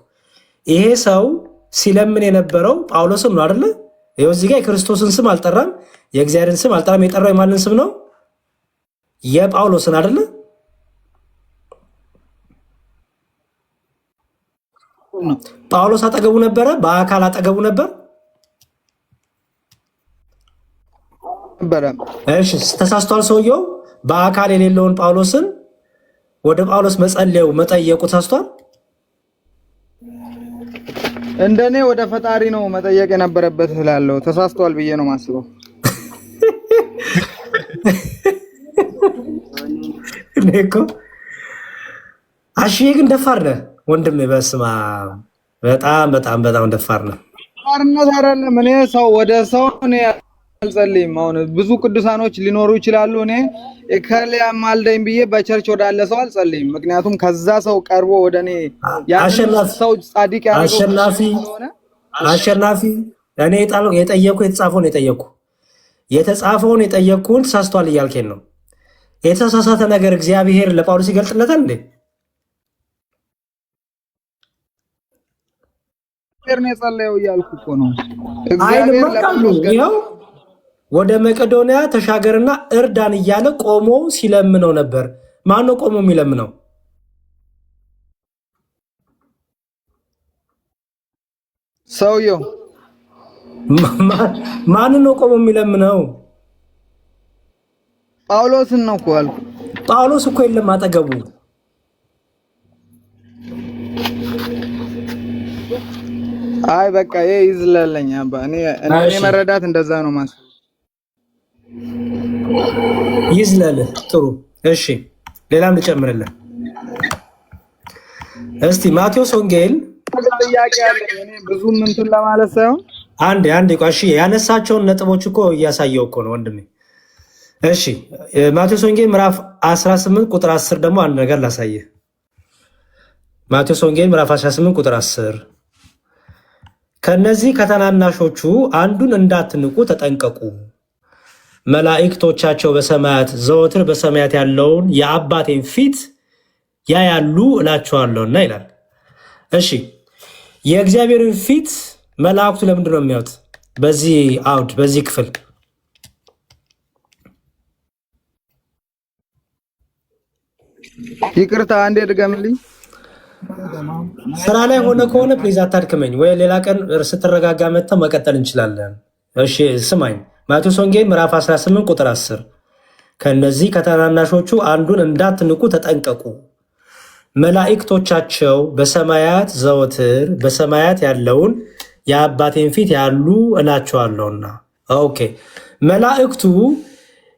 Speaker 2: ይሄ ሰው ሲለምን የነበረው ጳውሎስን ነው አይደለ? ይኸው እዚህ ጋር የክርስቶስን ስም አልጠራም፣ የእግዚአብሔርን ስም አልጠራም። የጠራው የማንን ስም ነው? የጳውሎስን አይደለ? ጳውሎስ አጠገቡ ነበረ፣ በአካል አጠገቡ ነበር። እሺ ተሳስቷል ሰውየው። በአካል የሌለውን ጳውሎስን ወደ ጳውሎስ መጸለዩ መጠየቁ ተሳስቷል።
Speaker 5: እንደኔ ወደ ፈጣሪ ነው መጠየቅ የነበረበት ስላለው ተሳስቷል ብዬ ነው ማስበው።
Speaker 2: እኔኮ አሽዬ ግን ደፋር ነህ ወንድሜ። በስመ አብ በጣም በጣም በጣም ደፋር ነህ።
Speaker 5: ደፋርነት አይደለም። እኔ ሰው ወደ ሰው እኔ አልጸልይም። አሁን ብዙ ቅዱሳኖች ሊኖሩ ይችላሉ። እኔ ከሊያ ማልደኝ ብዬ በቸርች ወዳለ ሰው አልጸልይም። ምክንያቱም ከዛ ሰው ቀርቦ ወደኔ ሰው ጻድቅ ያደረገው
Speaker 2: አሸናፊ እኔ የጠየኩ የተጻፈውን የተጻፈውን የጠየኩን ተሳስቷል እያልከኝ ነው። የተሳሳተ ነገር እግዚአብሔር ለጳውሎስ ይገልጥለታል እንዴ?
Speaker 5: ነው የጸለየው እያልኩ እኮ ነው።
Speaker 2: እግዚአብሔር ለጳውሎስ ወደ መቄዶንያ ተሻገርና እርዳን እያለ ቆሞ ሲለምነው ነበር። ማን ነው ቆሞ የሚለምነው?
Speaker 5: ሰውየው።
Speaker 2: ማን ነው ቆሞ የሚለምነው?
Speaker 5: ጳውሎስን ነው እኮ አልኩ።
Speaker 2: ጳውሎስ እኮ የለም አጠገቡ።
Speaker 5: አይ በቃ ይሄ ይዝለለኝ አባ። እኔ መረዳት እንደዛ ነው ማለት
Speaker 2: ይዝለልህ። ጥሩ እሺ፣ ሌላም ልጨምርልህ እስቲ። ማቴዎስ ወንጌል
Speaker 5: ጥያቄ አለ። እኔ ብዙም እንትን ለማለት ሳይሆን
Speaker 2: አንዴ ቆይ፣ ያነሳቸውን ነጥቦች እኮ እያሳየው እኮ ነው ወንድሜ። እሺ ማቴዎስ ወንጌል ምዕራፍ 18 ቁጥር 10 ደግሞ አንድ ነገር ላሳየህ። ማቴዎስ ወንጌል ምዕራፍ 18 ቁጥር 10 ከነዚህ ከተናናሾቹ አንዱን እንዳትንቁ ተጠንቀቁ፣ መላእክቶቻቸው በሰማያት ዘወትር በሰማያት ያለውን የአባቴን ፊት ያያሉ እላችኋለሁና ይላል። እሺ የእግዚአብሔርን ፊት መላእክቱ ለምንድን ነው የሚያዩት? በዚህ አውድ በዚህ ክፍል
Speaker 5: ይቅርታ አንዴ ድገምልኝ።
Speaker 2: ስራ ላይ ሆነ ከሆነ ፕሊዝ አታድክመኝ፣ ወይ ሌላ ቀን ስትረጋጋ መጥተው መቀጠል እንችላለን። እሺ ስማኝ። ማቴዎስ ወንጌል ምዕራፍ 18 ቁጥር 10 ከነዚህ ከተናናሾቹ አንዱን እንዳትንቁ ተጠንቀቁ፣ መላእክቶቻቸው በሰማያት ዘወትር በሰማያት ያለውን የአባቴን ፊት ያሉ እላቸዋለሁና። ኦኬ መላእክቱ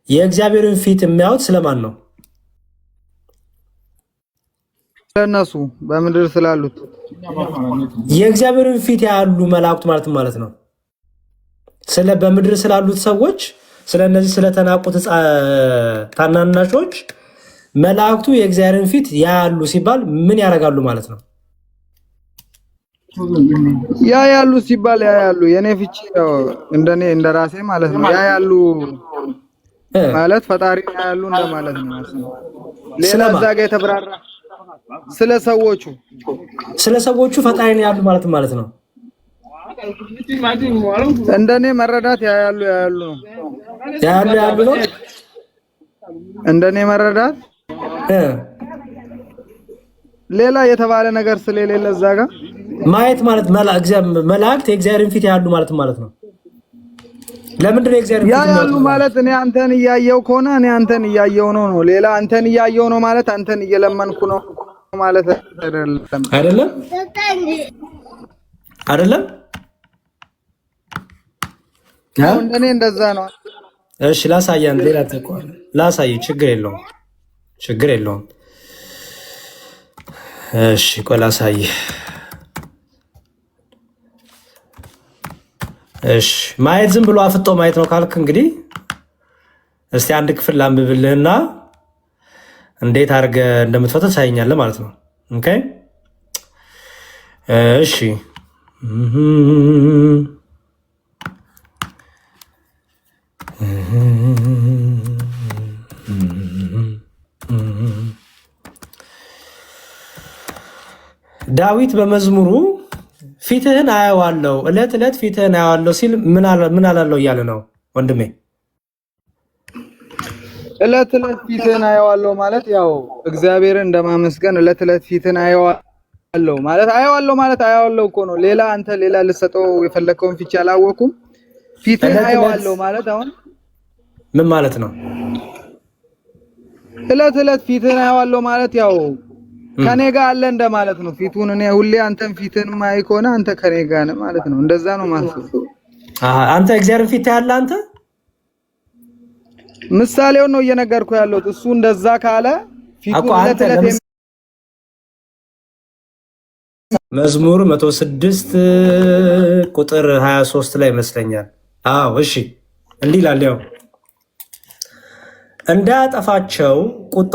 Speaker 2: የእግዚአብሔርን ፊት የሚያዩት ስለማን ነው?
Speaker 5: ለነሱ በምድር ስላሉት።
Speaker 2: የእግዚአብሔርን ፊት ያሉ መላእክቱ ማለት ነው ስለ በምድር ስላሉት ሰዎች፣ ስለ እነዚህ ስለተናቁት ታናናሾች መላእክቱ የእግዚአብሔርን ፊት ያያሉ ሲባል ምን ያደርጋሉ ማለት ነው?
Speaker 5: ያያሉ ሲባል ያያሉ። የኔ ፍቺ ነው እንደኔ እንደራሴ ማለት ነው። ያያሉ ማለት ፈጣሪ ያያሉ እንደማለት ነው። ሌላ እዛ ጋር የተብራራ ስለ ሰዎቹ ፈጣሪን ያያሉ ማለት ነው። እንደኔ መረዳት ያያሉ ነው።
Speaker 2: ያያሉ ነው
Speaker 5: እንደኔ መረዳት። ሌላ የተባለ ነገር ስለሌለ እዛ ጋር
Speaker 2: ማየት ማለት መላእክት የእግዚአብሔርን ፊት ያያሉ ማለት ነው። ለምንድን ነው እግዚአብሔር
Speaker 5: ያ ያሉ ማለት እኔ አንተን እያየው ከሆነ እኔ አንተን እያየው ነው። ሌላ አንተን እያየው ነው ማለት አንተን እየለመንኩ ነው ማለት አይደለም።
Speaker 2: አይደለም
Speaker 5: እኔ እንደዛ ነው።
Speaker 2: እሺ ላሳየን፣ ሌላ ተቆር ላሳይ፣ ችግር የለውም። እሺ ቆይ ላሳይ። እሺ ማየት ዝም ብሎ አፍጦ ማየት ነው ካልክ እንግዲህ እስቲ አንድ ክፍል ላንብብልህና እንዴት አድርገህ እንደምትፈታ ታሳየኛለህ ማለት ነው። ኦኬ እሺ ዳዊት በመዝሙሩ ፊትህን አየዋለሁ እለት እለት ፊትህን አየዋለሁ ሲል ምን አላለው እያለ ነው ወንድሜ።
Speaker 5: እለት እለት ፊትህን አየዋለሁ ማለት ያው እግዚአብሔርን እንደማመስገን እለት እለት ፊትህን አየዋለሁ ማለት አየዋለሁ እኮ ነው። ሌላ አንተ ሌላ ልሰጠው የፈለከውን ፍቺ አላወኩም። ፊትህን አየዋለሁ ማለት አሁን
Speaker 2: ምን ማለት ነው?
Speaker 5: እለት እለት ፊትህን አየዋለሁ ማለት ያው ከኔ ጋር አለ እንደማለት ነው። ፊቱን እኔ ሁሌ አንተን ፊትህን ማይ ከሆነ አንተ ከኔ ጋር ነህ ማለት ነው። እንደዛ ነው ማለት ነው።
Speaker 2: አንተ እግዚአብሔርን ፊት ያለ አንተ
Speaker 5: ምሳሌውን ነው እየነገርኩ ያለሁት። እሱ እንደዛ ካለ ፊቱን እለት እለት
Speaker 2: መዝሙር 106 ቁጥር 23 ላይ ይመስለኛል። አዎ እሺ እንዲህ ይላል፣ ያው እንዳያጠፋቸው ቁጣ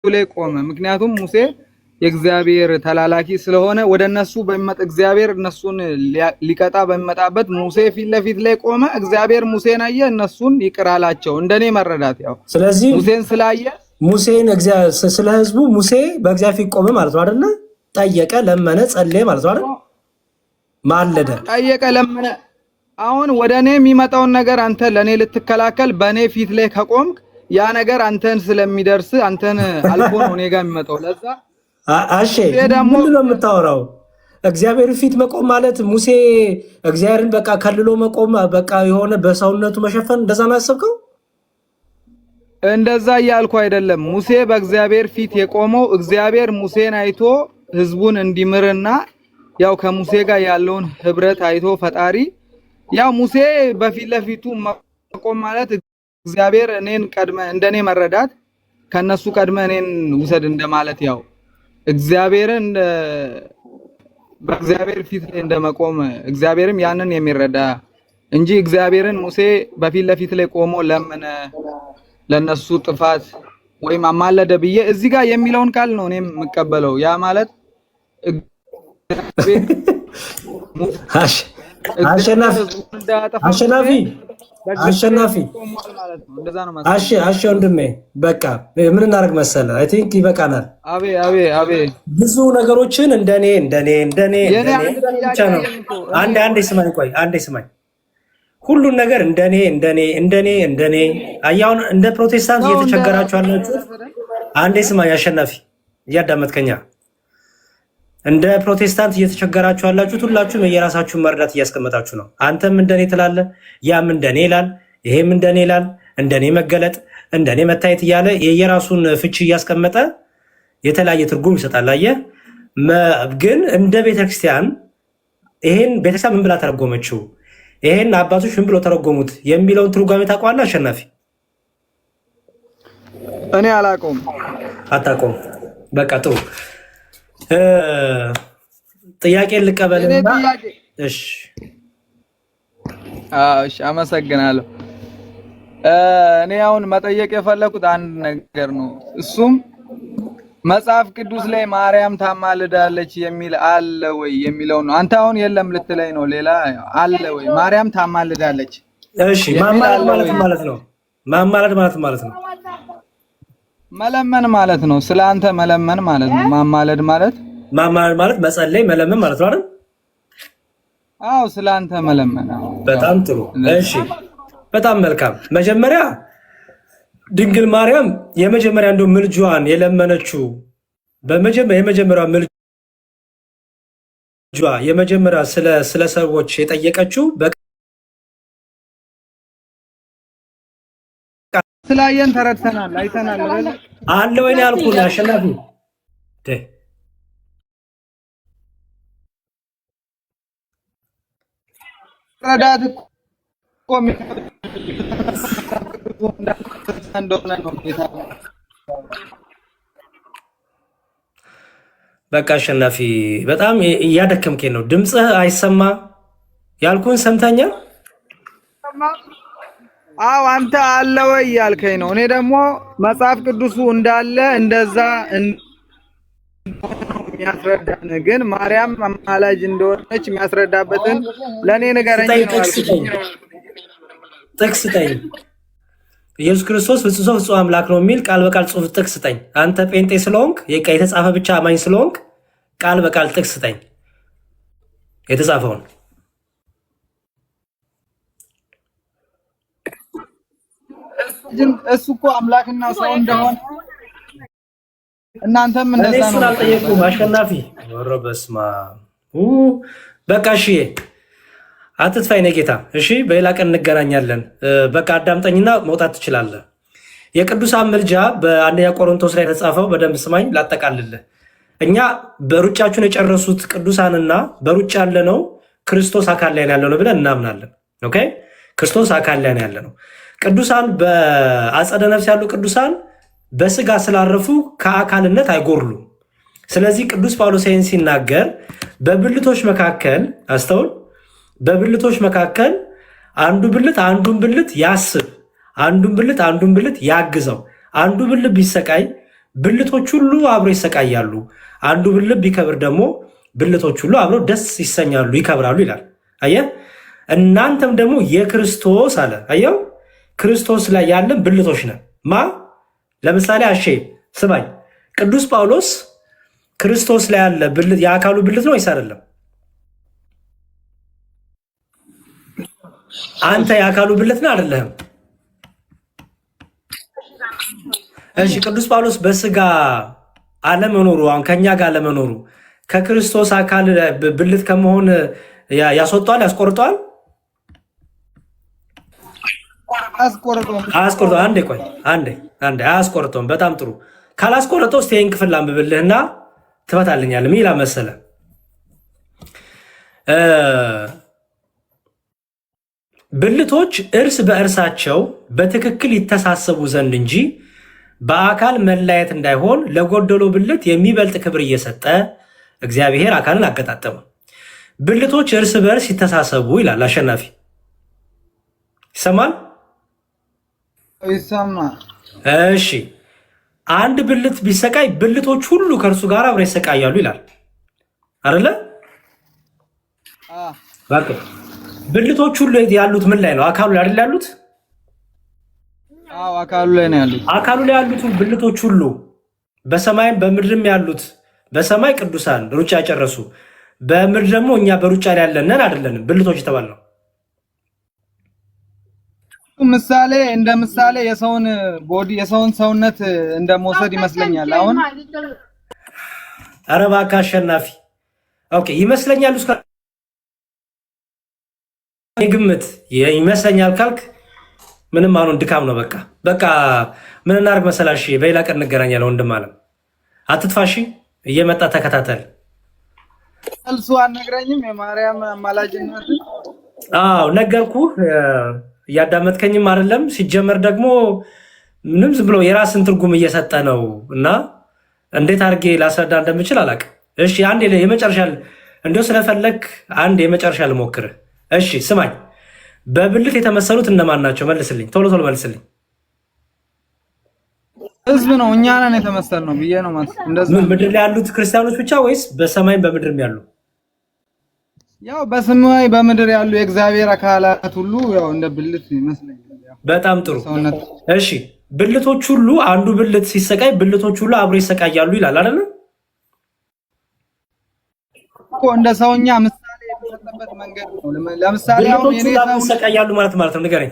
Speaker 5: ላይ ቆመ። ምክንያቱም ሙሴ የእግዚአብሔር ተላላኪ ስለሆነ ወደነሱ በሚመጣ እግዚአብሔር እነሱን ሊቀጣ በሚመጣበት ሙሴ ፊት ለፊት ላይ ቆመ። እግዚአብሔር ሙሴን አየ፣ እነሱን ይቅር አላቸው። እንደኔ መረዳት ያው
Speaker 2: ስለዚህ
Speaker 5: ሙሴን ስላየ
Speaker 2: ሙሴን ስለ ህዝቡ ሙሴ በእግዚአብሔር ፊት ቆመ ማለት ነው አይደለ? ጠየቀ፣ ለመነ፣ ጸለየ ማለት ነው አይደል? ማለደ፣
Speaker 5: ጠየቀ፣ ለመነ። አሁን ወደኔ የሚመጣውን ነገር አንተ ለኔ ልትከላከል በኔ ፊት ላይ ከቆምክ ያ ነገር አንተን ስለሚደርስ አንተን አልፎ ነው እኔ ጋር የሚመጣው። ለዛ
Speaker 2: አሼ ምንድን ነው የምታወራው? እግዚአብሔር ፊት መቆም ማለት ሙሴ እግዚአብሔርን በቃ ከልሎ መቆም በቃ የሆነ በሰውነቱ መሸፈን እንደዛ ነው ያሰብከው?
Speaker 5: እንደዛ እያልኩ አይደለም። ሙሴ በእግዚአብሔር ፊት የቆመው እግዚአብሔር ሙሴን አይቶ ህዝቡን እንዲምርና ያው ከሙሴ ጋር ያለውን ህብረት አይቶ ፈጣሪ ያው ሙሴ በፊት ለፊቱ መቆም ማለት እግዚአብሔር እኔን ቀድመ እንደኔ መረዳት ከነሱ ቀድመ እኔን ውሰድ እንደማለት ያው እግዚአብሔርን በእግዚአብሔር ፊት ላይ እንደመቆም እግዚአብሔርም ያንን የሚረዳ እንጂ እግዚአብሔርን ሙሴ በፊት ለፊት ላይ ቆሞ ለምን ለነሱ ጥፋት ወይም አማለደ ብዬ እዚህ ጋር የሚለውን ቃል ነው እኔም የምቀበለው። ያ ማለት
Speaker 2: አሸናፊ አሸ ወንድሜ በቃ ምን እናደርግ መሰለህ? አይ ቲንክ ይበቃናል።
Speaker 5: አቤ
Speaker 2: ብዙ ነገሮችን እንደኔ ብቻ ነው። አንዴ ስማኝ፣ ቆይ አንዴ ስማኝ። ሁሉን ነገር እንደኔ አያውን እንደ ፕሮቴስታንት እየተቸገራችሁ አላችሁ። አንዴ ስማኝ አሸናፊ፣ እያዳመጥከኛ እንደ ፕሮቴስታንት እየተቸገራችሁ ያላችሁት ሁላችሁም የራሳችሁን መረዳት እያስቀመጣችሁ ነው። አንተም እንደኔ ትላለህ፣ ያም እንደኔ ይላል፣ ይሄም እንደኔ ይላል። እንደኔ መገለጥ፣ እንደኔ መታየት እያለ የየራሱን ፍቺ እያስቀመጠ የተለያየ ትርጉም ይሰጣል። አየህ፣ ግን እንደ ቤተክርስቲያን ይሄን ቤተክርስቲያን ምን ብላ ተረጎመችው፣ ይሄን አባቶች ምን ብለው ተረጎሙት የሚለውን ትርጓሜ ታውቀዋለህ አሸናፊ?
Speaker 5: እኔ አላውቀውም።
Speaker 2: አታውቀውም? በቃ ጥሩ። ጥያቄ ልቀበልና እሺ
Speaker 5: አመሰግናለሁ። እኔ አሁን መጠየቅ የፈለኩት አንድ ነገር ነው። እሱም መጽሐፍ ቅዱስ ላይ ማርያም ታማልዳለች የሚል አለ ወይ የሚለው ነው። አንተ አሁን የለም ልትለኝ ነው። ሌላ አለ ወይ? ማርያም ታማልዳለች
Speaker 2: እሺ ማለት ነው። ማማለድ ማለት ነው።
Speaker 5: መለመን ማለት ነው። ስለ አንተ መለመን ማለት ነው። ማማለድ ማለት
Speaker 2: መጸለይ፣ መለመን ማለት ነው አይደል?
Speaker 5: አዎ፣ ስለ አንተ መለመን።
Speaker 2: በጣም ጥሩ። እሺ፣ በጣም መልካም። መጀመሪያ ድንግል ማርያም የመጀመሪያ እንደው ምልጇን የለመነችው የመጀመሪያ ምልጇ የመጀመሪያ ስለ ሰዎች የጠየቀችው
Speaker 5: ስላየን ተረድተናል፣ አይተናል
Speaker 2: አለ ወይ ነው ያልኩህ። አሸናፊ
Speaker 5: ረዳት እኮ እንደሆነ ነው ጌታ።
Speaker 2: በቃ አሸናፊ በጣም እያደከምከኝ ነው። ድምፅህ አይሰማ ያልኩህን ሰምተኛል?
Speaker 5: አዎ አንተ አለ ወይ ያልከኝ ነው። እኔ ደግሞ መጽሐፍ ቅዱሱ እንዳለ እንደዛ የሚያስረዳን ግን ማርያም አማላጅ እንደሆነች የሚያስረዳበትን ለኔ ንገረኝ ነው።
Speaker 2: ጥቅስ ስጠኝ። ኢየሱስ ክርስቶስ ፍጹም አምላክ ነው የሚል ቃል በቃል ጽሑፍ ጥቅስ ስጠኝ። አንተ ጴንጤ ስለሆንክ የተጻፈ ብቻ አማኝ ስለሆንክ ቃል በቃል ጥቅስ ስጠኝ የተጻፈውን።
Speaker 5: እሱ እኮ አምላክና ሰው እንደሆነ እናንተም እንደዛ ነው።
Speaker 2: እሱን አልጠየቁም አሸናፊ። ወሮ በስማ በቃ እሺ፣ አትጥፋኝ ነው ጌታ። እሺ፣ በሌላ ቀን እንገናኛለን። በቃ አዳምጠኝና መውጣት ትችላለህ። የቅዱሳን ምልጃ በአንደኛ ቆሮንቶስ ላይ የተጻፈው በደንብ ስማኝ፣ ላጠቃልልህ። እኛ በሩጫችሁን የጨረሱት ቅዱሳንና በሩጫ ያለነው ክርስቶስ አካል ላይ ያለነው ብለን እናምናለን። ኦኬ፣ ክርስቶስ አካል ላይ ያለነው ቅዱሳን በአጸደ ነፍስ ያሉ ቅዱሳን በስጋ ስላረፉ ከአካልነት አይጎርሉም። ስለዚህ ቅዱስ ጳውሎስ ይህን ሲናገር በብልቶች መካከል አስተውል፣ በብልቶች መካከል አንዱ ብልት አንዱን ብልት ያስብ፣ አንዱን ብልት አንዱን ብልት ያግዘው። አንዱ ብልት ቢሰቃይ ብልቶች ሁሉ አብሮ ይሰቃያሉ። አንዱ ብልት ቢከብር ደግሞ ብልቶች ሁሉ አብሮ ደስ ይሰኛሉ፣ ይከብራሉ ይላል። አየህ፣ እናንተም ደግሞ የክርስቶስ አለ። አየው፣ ክርስቶስ ላይ ያለን ብልቶች ነን። ለምሳሌ አሼ ስማኝ፣ ቅዱስ ጳውሎስ ክርስቶስ ላይ ያለ ብልት የአካሉ ብልት ነው ወይስ አይደለም? አንተ የአካሉ ብልት ነህ አይደለህም? እሺ፣ ቅዱስ ጳውሎስ በስጋ አለመኖሩ አሁን ከኛ ጋር አለመኖሩ ከክርስቶስ አካል ብልት ከመሆን ያስወጣዋል፣ ያስቆርጠዋል? አያስቆርጠውም። አንዴ ቆይ፣ አንዴ አያስቆርጠውም። በጣም ጥሩ። ካላስቆርጠው እስቲ ይህን ክፍል አንብብልህና ትፈታልኛለህ። ምን ይላል መሰለህ? ብልቶች እርስ በእርሳቸው በትክክል ይተሳሰቡ ዘንድ እንጂ በአካል መለያየት እንዳይሆን ለጎደሎ ብልት የሚበልጥ ክብር እየሰጠ እግዚአብሔር አካልን አገጣጠመ። ብልቶች እርስ በእርስ ይተሳሰቡ ይላል። አሸናፊ ይሰማል?
Speaker 5: ይሰማል።
Speaker 2: እሺ፣ አንድ ብልት ቢሰቃይ ብልቶች ሁሉ ከእርሱ ጋር አብረው ይሰቃያሉ ይላል አይደለ? ብልቶች ሁሉ ያሉት ምን ላይ ነው? አካሉ ላይ አይደል ያሉት?
Speaker 5: አዎ፣ አካሉ ላይ ነው ያሉት። አካሉ
Speaker 2: ላይ ያሉት ብልቶች ሁሉ በሰማይም በምድርም ያሉት፣ በሰማይ ቅዱሳን ሩጫ ያጨረሱ፣ በምድር ደግሞ እኛ በሩጫ ላይ ያለንን አይደለንም ብልቶች የተባልነው።
Speaker 5: ምሳሌ እንደ ምሳሌ የሰውን ቦዲ የሰውን ሰውነት እንደመውሰድ ይመስለኛል። አሁን
Speaker 2: ኧረ እባክህ አሸናፊ። ኦኬ፣ ይመስለኛል እስከ ግምት ይመስለኛል ካልክ ምንም አሁን ድካም ነው። በቃ ምን እናድርግ መሰላሽ? በሌላ ቀን እንገናኛለን። ወንድም አለም አትጥፋሽ፣ እየመጣ ተከታተል።
Speaker 5: እልሱ አልነግረኝም የማርያም አማላጅነት።
Speaker 2: አዎ ነገርኩህ። እያዳመጥከኝም አይደለም። ሲጀመር ደግሞ ምንም ዝም ብሎ የራስን ትርጉም እየሰጠ ነው እና እንዴት አድርጌ ላስረዳ እንደምችል አላውቅም። እሺ አንድ የመጨረሻ እንደው ስለፈለግ አንድ የመጨረሻ ልሞክርህ። እሺ ስማኝ፣ በብልት የተመሰሉት እነማን ናቸው? መልስልኝ፣ ቶሎ ቶሎ መልስልኝ።
Speaker 5: ህዝብ ነው፣ እኛ ነን የተመሰልነው ብዬ ነው ማለት። እንደዚህ
Speaker 2: ምድር ላይ ያሉት ክርስቲያኖች ብቻ ወይስ በሰማይም በምድርም ያሉ?
Speaker 5: ያው በሰማይ በምድር ያሉ የእግዚአብሔር አካላት ሁሉ ያው እንደ ብልት ይመስለኛል።
Speaker 2: በጣም ጥሩ። እሺ ብልቶች ሁሉ አንዱ ብልት ሲሰቃይ ብልቶች ሁሉ አብሮ ይሰቃያሉ ይላል አይደል?
Speaker 5: እኮ እንደ ሰውኛ ምሳሌ የተሰጠበት መንገድ ነው። ለምሳሌ አሁን የኔ ሰው
Speaker 2: ይሰቃያሉ ማለት ነው። ንገረኝ።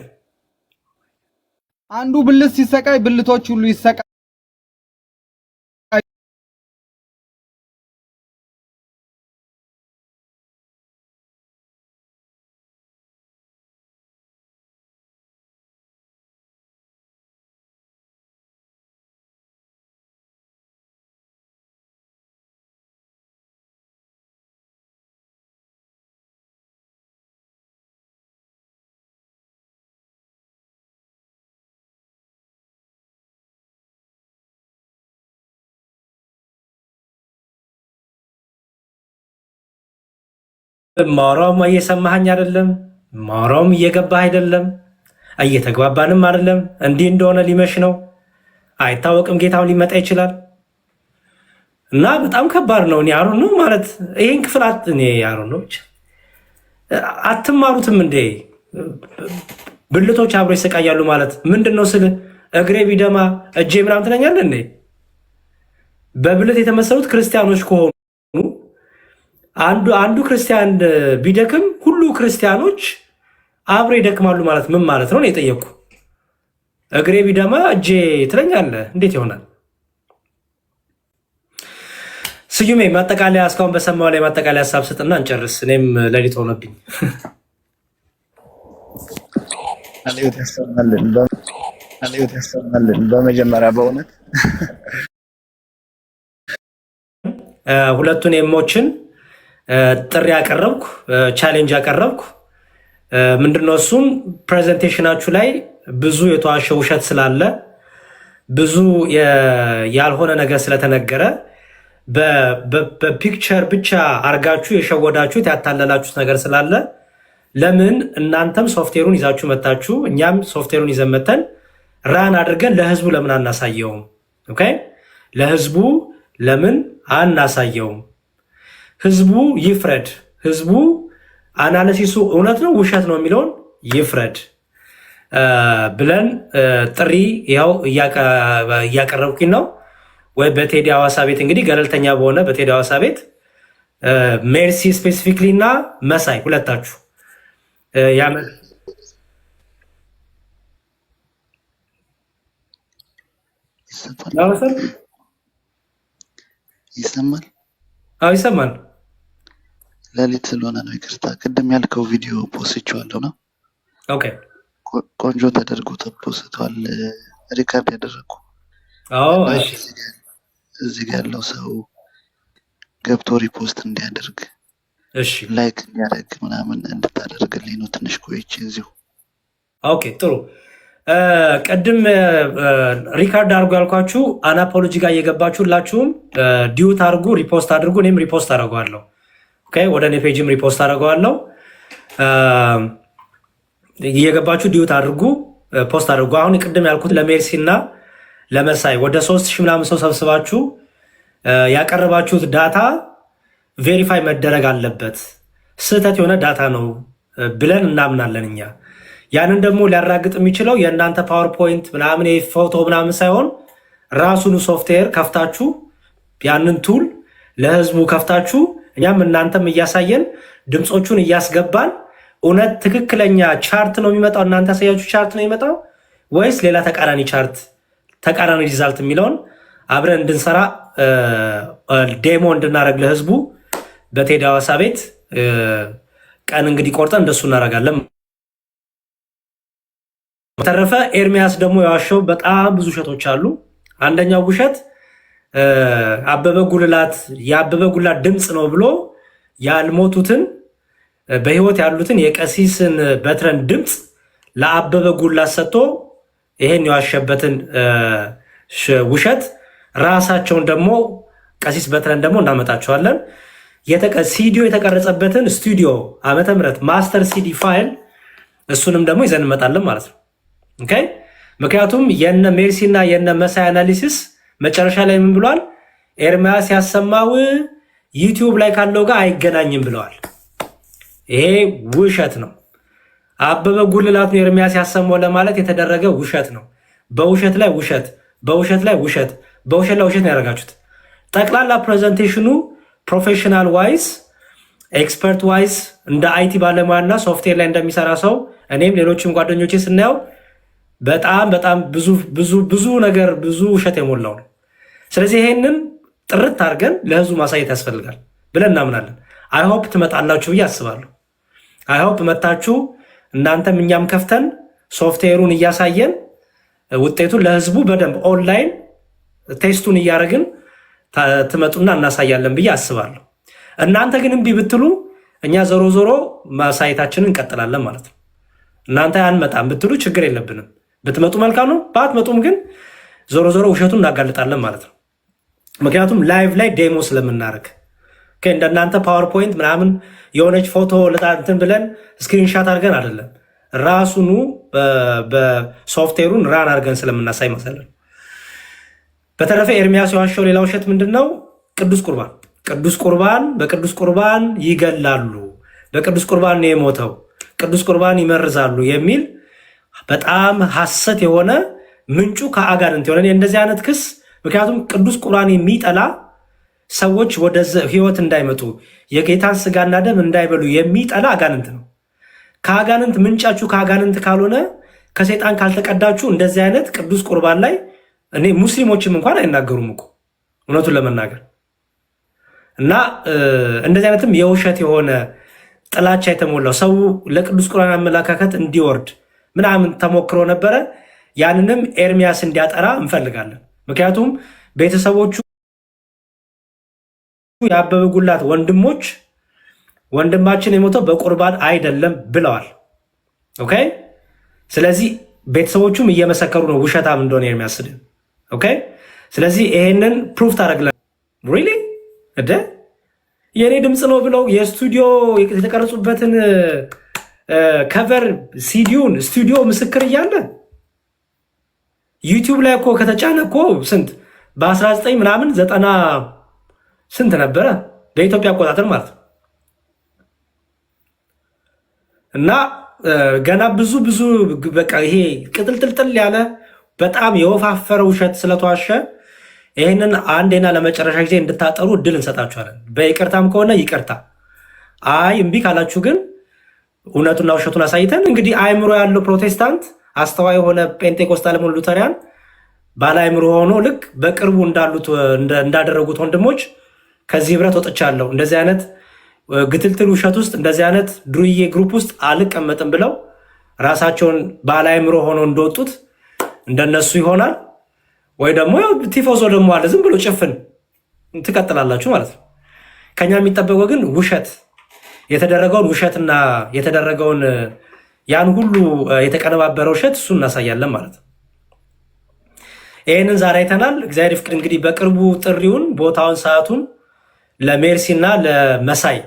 Speaker 5: አንዱ ብልት ሲሰቃይ ብልቶች ሁሉ ይሰቃያሉ።
Speaker 2: ማውራውም እየሰማኸኝ አይደለም፣ ማውራውም እየገባህ አይደለም፣ እየተግባባንም አይደለም። እንዲህ እንደሆነ ሊመሽ ነው አይታወቅም። ጌታው ሊመጣ ይችላል እና በጣም ከባድ ነው። እኔ አሩን ነው ማለት ይሄን ክፍል እኔ አሩን ነው አትማሩትም እንዴ? ብልቶች አብሮ ይሰቃያሉ ማለት ምንድነው ስል እግሬ ቢደማ እጄ ምናምን ትለኛለህ እንዴ? በብልት የተመሰሉት ክርስቲያኖች ከሆኑ አንዱ ክርስቲያን ቢደክም ሁሉ ክርስቲያኖች አብረው ይደክማሉ ማለት ምን ማለት ነው? የጠየቁ እግሬ ቢደማ እጄ ትለኛለህ እንዴት ይሆናል? ስዩሜ ማጠቃለያ እስካሁን በሰማው ላይ ማጠቃለያ ሀሳብ ስጥና እንጨርስ። እኔም ሌሊት ሆነብኝ።
Speaker 6: አለዩት ያሰማልን። በመጀመሪያ በእውነት
Speaker 2: ሁለቱን ኤሞችን ጥሪ ያቀረብኩ ቻሌንጅ ያቀረብኩ ምንድነው እሱም ፕሬዘንቴሽናችሁ ላይ ብዙ የተዋሸ ውሸት ስላለ ብዙ ያልሆነ ነገር ስለተነገረ በፒክቸር ብቻ አርጋችሁ የሸወዳችሁት ያታለላችሁት ነገር ስላለ ለምን እናንተም ሶፍትዌሩን ይዛችሁ መጣችሁ እኛም ሶፍትዌሩን ይዘን መተን ራን አድርገን ለህዝቡ ለምን አናሳየውም? ኦኬ ለህዝቡ ለምን አናሳየውም? ህዝቡ ይፍረድ። ህዝቡ አናሊሲሱ እውነት ነው ውሸት ነው የሚለውን ይፍረድ ብለን ጥሪ ያው እያቀረብኩኝ ነው። ወይ በቴዲ ሐዋሳ ቤት እንግዲህ ገለልተኛ በሆነ በቴዲ ሐዋሳ ቤት ሜርሲ ስፔሲፊክሊ እና መሳይ ሁለታችሁ
Speaker 6: ይሰማል?
Speaker 2: አዎ ይሰማል።
Speaker 6: ሌሊት ስለሆነ ነው ይቅርታ። ቅድም ያልከው ቪዲዮ ፖስቼዋለሁ ነው።
Speaker 2: ኦኬ
Speaker 6: ቆንጆ ተደርጎ ተፖስቷል። ሪካርድ ያደረኩ እዚህ ጋር ያለው ሰው ገብቶ ሪፖስት እንዲያደርግ ላይክ እንዲያደርግ ምናምን እንድታደርግልኝ ነው። ትንሽ ቆይቼ እዚሁ።
Speaker 2: ኦኬ ጥሩ። ቅድም ሪካርድ አድርጎ ያልኳችሁ አናፖሎጂ ጋር እየገባችሁላችሁም ዲዩት አድርጉ፣ ሪፖስት አድርጉ። እኔም ሪፖስት አደርገዋለሁ። ወደ እኔ ፔጅም ሪፖስት አደርገዋለሁ። እየገባችሁ ዲዩት አድርጉ፣ ፖስት አድርጉ። አሁን ቅድም ያልኩት ለሜርሲ እና ለመሳይ ወደ 3000 ምናምን ሰው ሰብስባችሁ ያቀረባችሁት ዳታ ቬሪፋይ መደረግ አለበት፣ ስህተት የሆነ ዳታ ነው ብለን እናምናለን እኛ። ያንን ደግሞ ሊያራግጥ የሚችለው የእናንተ ፓወርፖይንት ምናምን ፎቶ ምናምን ሳይሆን ራሱን ሶፍትዌር ከፍታችሁ ያንን ቱል ለህዝቡ ከፍታችሁ እኛም እናንተም እያሳየን ድምፆቹን እያስገባን እውነት ትክክለኛ ቻርት ነው የሚመጣው እናንተ ያሳያችሁ ቻርት ነው የሚመጣው ወይስ ሌላ ተቃራኒ ቻርት ተቃራኒ ሪዛልት የሚለውን አብረን እንድንሰራ ዴሞ እንድናደርግ ለህዝቡ በቴዲ ሐዋሳ ቤት ቀን እንግዲህ ቆርጠን እንደሱ እናደርጋለን። በተረፈ ኤርሚያስ ደግሞ የዋሸው በጣም ብዙ ውሸቶች አሉ። አንደኛው ውሸት አበበ ጉልላት የአበበ ጉልላት ድምፅ ነው ብሎ ያልሞቱትን በህይወት ያሉትን የቀሲስን በትረን ድምፅ ለአበበ ጉልላት ሰጥቶ ይሄን የዋሸበትን ውሸት ራሳቸውን ደግሞ ቀሲስ በትረን ደግሞ እናመጣቸዋለን። ሲዲዮ የተቀረጸበትን ስቱዲዮ ዓመተ ምህረት ማስተር ሲዲ ፋይል እሱንም ደግሞ ይዘን እንመጣለን ማለት ነው። ኦኬ ምክንያቱም የነ ሜርሲ እና የነ መሳይ አናሊሲስ መጨረሻ ላይ ምን ብሏል? ኤርሚያስ ያሰማው ዩቲዩብ ላይ ካለው ጋር አይገናኝም ብለዋል። ይሄ ውሸት ነው። አበበ ጉልላት ነው ኤርሚያስ ያሰማው ለማለት የተደረገ ውሸት ነው። በውሸት ላይ ውሸት፣ በውሸት ላይ ውሸት፣ በውሸት ላይ ውሸት ነው ያደረጋችሁት። ጠቅላላ ፕሬዘንቴሽኑ ፕሮፌሽናል ዋይዝ ኤክስፐርት ዋይዝ እንደ አይቲ ባለሙያና ሶፍትዌር ላይ እንደሚሰራ ሰው እኔም ሌሎችም ጓደኞቼ ስናየው በጣም ብዙ ነገር ብዙ ውሸት የሞላው ነው። ስለዚህ ይሄንን ጥርት አድርገን ለህዝቡ ማሳየት ያስፈልጋል ብለን እናምናለን። አይሆፕ ትመጣላችሁ ብዬ አስባለሁ። አይሆፕ መታችሁ እናንተም እኛም ከፍተን ሶፍትዌሩን እያሳየን ውጤቱን ለህዝቡ በደንብ ኦንላይን ቴስቱን እያደረግን ትመጡና እናሳያለን ብዬ አስባለሁ። እናንተ ግን እምቢ ብትሉ እኛ ዞሮ ዞሮ ማሳየታችንን እንቀጥላለን ማለት ነው። እናንተ አንመጣም ብትሉ ችግር የለብንም። ብትመጡ መልካም ነው። ባትመጡም ግን ዞሮ ዞሮ ውሸቱን እናጋልጣለን ማለት ነው። ምክንያቱም ላይቭ ላይ ዴሞ ስለምናደርግ እንደናንተ ፓወርፖይንት ምናምን የሆነች ፎቶ እንትን ብለን ስክሪንሻት አድርገን አይደለም፣ ራሱኑ በሶፍትዌሩን ራን አድርገን ስለምናሳይ መሰለን። በተረፈ ኤርሚያስ የዋሸው ሌላ ውሸት ምንድን ነው? ቅዱስ ቁርባን በቅዱስ ቁርባን ይገላሉ፣ በቅዱስ ቁርባን ነው የሞተው፣ ቅዱስ ቁርባን ይመርዛሉ የሚል በጣም ሐሰት የሆነ ምንጩ ከአጋንንት የሆነ እንደዚህ አይነት ክስ። ምክንያቱም ቅዱስ ቁርባን የሚጠላ ሰዎች ወደ ህይወት እንዳይመጡ የጌታን ስጋና ደም እንዳይበሉ የሚጠላ አጋንንት ነው። ከአጋንንት ምንጫችሁ ከአጋንንት ካልሆነ ከሰይጣን ካልተቀዳችሁ እንደዚህ አይነት ቅዱስ ቁርባን ላይ እኔ ሙስሊሞችም እንኳን አይናገሩም እኮ እውነቱን ለመናገር እና እንደዚህ አይነትም የውሸት የሆነ ጥላቻ የተሞላው ሰው ለቅዱስ ቁርባን አመለካከት እንዲወርድ ምናምን ተሞክሮ ነበረ። ያንንም ኤርሚያስ እንዲያጠራ እንፈልጋለን። ምክንያቱም ቤተሰቦቹ የአበበ ጉላት ወንድሞች ወንድማችን የሞተው በቁርባን አይደለም ብለዋል። ኦኬ። ስለዚህ ቤተሰቦቹም እየመሰከሩ ነው ውሸታም እንደሆነ ኤርሚያስ ስድን። ኦኬ። ስለዚህ ይሄንን ፕሩፍ ታደርግለን ሪሊ የእኔ ድምፅ ነው ብለው የስቱዲዮ የተቀረጹበትን ከቨር ሲዲውን ስቱዲዮ ምስክር እያለ ዩቲዩብ ላይ እኮ ከተጫነ እኮ ስንት በ19 ምናምን 90 ስንት ነበረ በኢትዮጵያ አቆጣጠር ማለት ነው። እና ገና ብዙ በቃ ይሄ ቅጥልጥልጥል ያለ በጣም የወፋፈረ ውሸት ስለተዋሸ ይህንን አንዴና ለመጨረሻ ጊዜ እንድታጠሩ እድል እንሰጣችኋለን። በይቅርታም ከሆነ ይቅርታ፣ አይ እምቢ ካላችሁ ግን እውነቱና ውሸቱን አሳይተን እንግዲህ አእምሮ ያለው ፕሮቴስታንት አስተዋይ የሆነ ጴንጤኮስታል ሆነ ሉተሪያን ባለ አእምሮ ሆኖ ልክ በቅርቡ እንዳደረጉት ወንድሞች ከዚህ ህብረት ወጥቻለሁ፣ እንደዚህ አይነት ግትልትል ውሸት ውስጥ እንደዚህ አይነት ዱርዬ ግሩፕ ውስጥ አልቀመጥም ብለው ራሳቸውን ባለ አእምሮ ሆኖ እንደወጡት እንደነሱ ይሆናል። ወይ ደግሞ ቲፎዞ ደግሞ አለ ዝም ብሎ ጭፍን ትቀጥላላችሁ ማለት ነው። ከኛ የሚጠበቀው ግን ውሸት የተደረገውን ውሸትና የተደረገውን ያን ሁሉ የተቀነባበረ ውሸት እሱ እናሳያለን ማለት ነው። ይህንን ዛሬ አይተናል። እግዚአብሔር ይፍቅድ። እንግዲህ በቅርቡ ጥሪውን ቦታውን ሰዓቱን ለሜርሲና ለመሳይ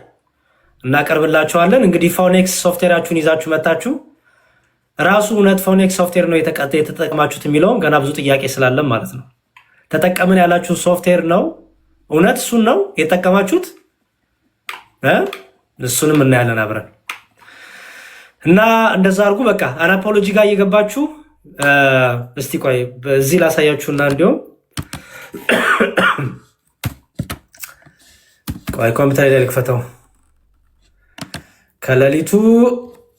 Speaker 2: እናቀርብላችኋለን። እንግዲህ ፎኔክስ ሶፍትዌራችሁን ይዛችሁ መታችሁ ራሱ እውነት ፎኔክስ ሶፍትዌር ነው የተጠቀማችሁት የሚለውም ገና ብዙ ጥያቄ ስላለን ማለት ነው። ተጠቀምን ያላችሁ ሶፍትዌር ነው እውነት እሱን ነው የተጠቀማችሁት? እሱንም እናያለን አብረን እና እንደዛ አድርጉ። በቃ አናፖሎጂ ጋር እየገባችሁ እስቲ ቆይ በዚህ ላሳያችሁና እንዲሁም ቆይ ኮምፒውተር ላይ ልክፈተው። ከሌሊቱ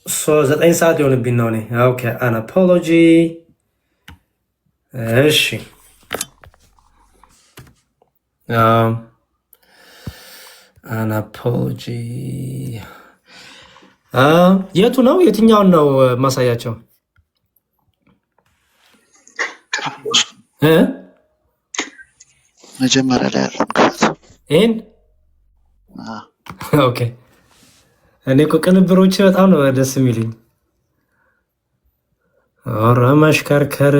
Speaker 2: 9 ሰዓት ሊሆንብኝ ነው እኔ። ኦኬ አናፖሎጂ። እሺ አናፖሎጂ የቱ ነው? የትኛውን ነው ማሳያቸው?
Speaker 6: መጀመሪያ ላይ ያለው ክፈት።
Speaker 2: ይሄን ኦኬ። እኔ እኮ ቅንብሮች በጣም ነው ደስ የሚልኝ። ኧረ መሽከርከር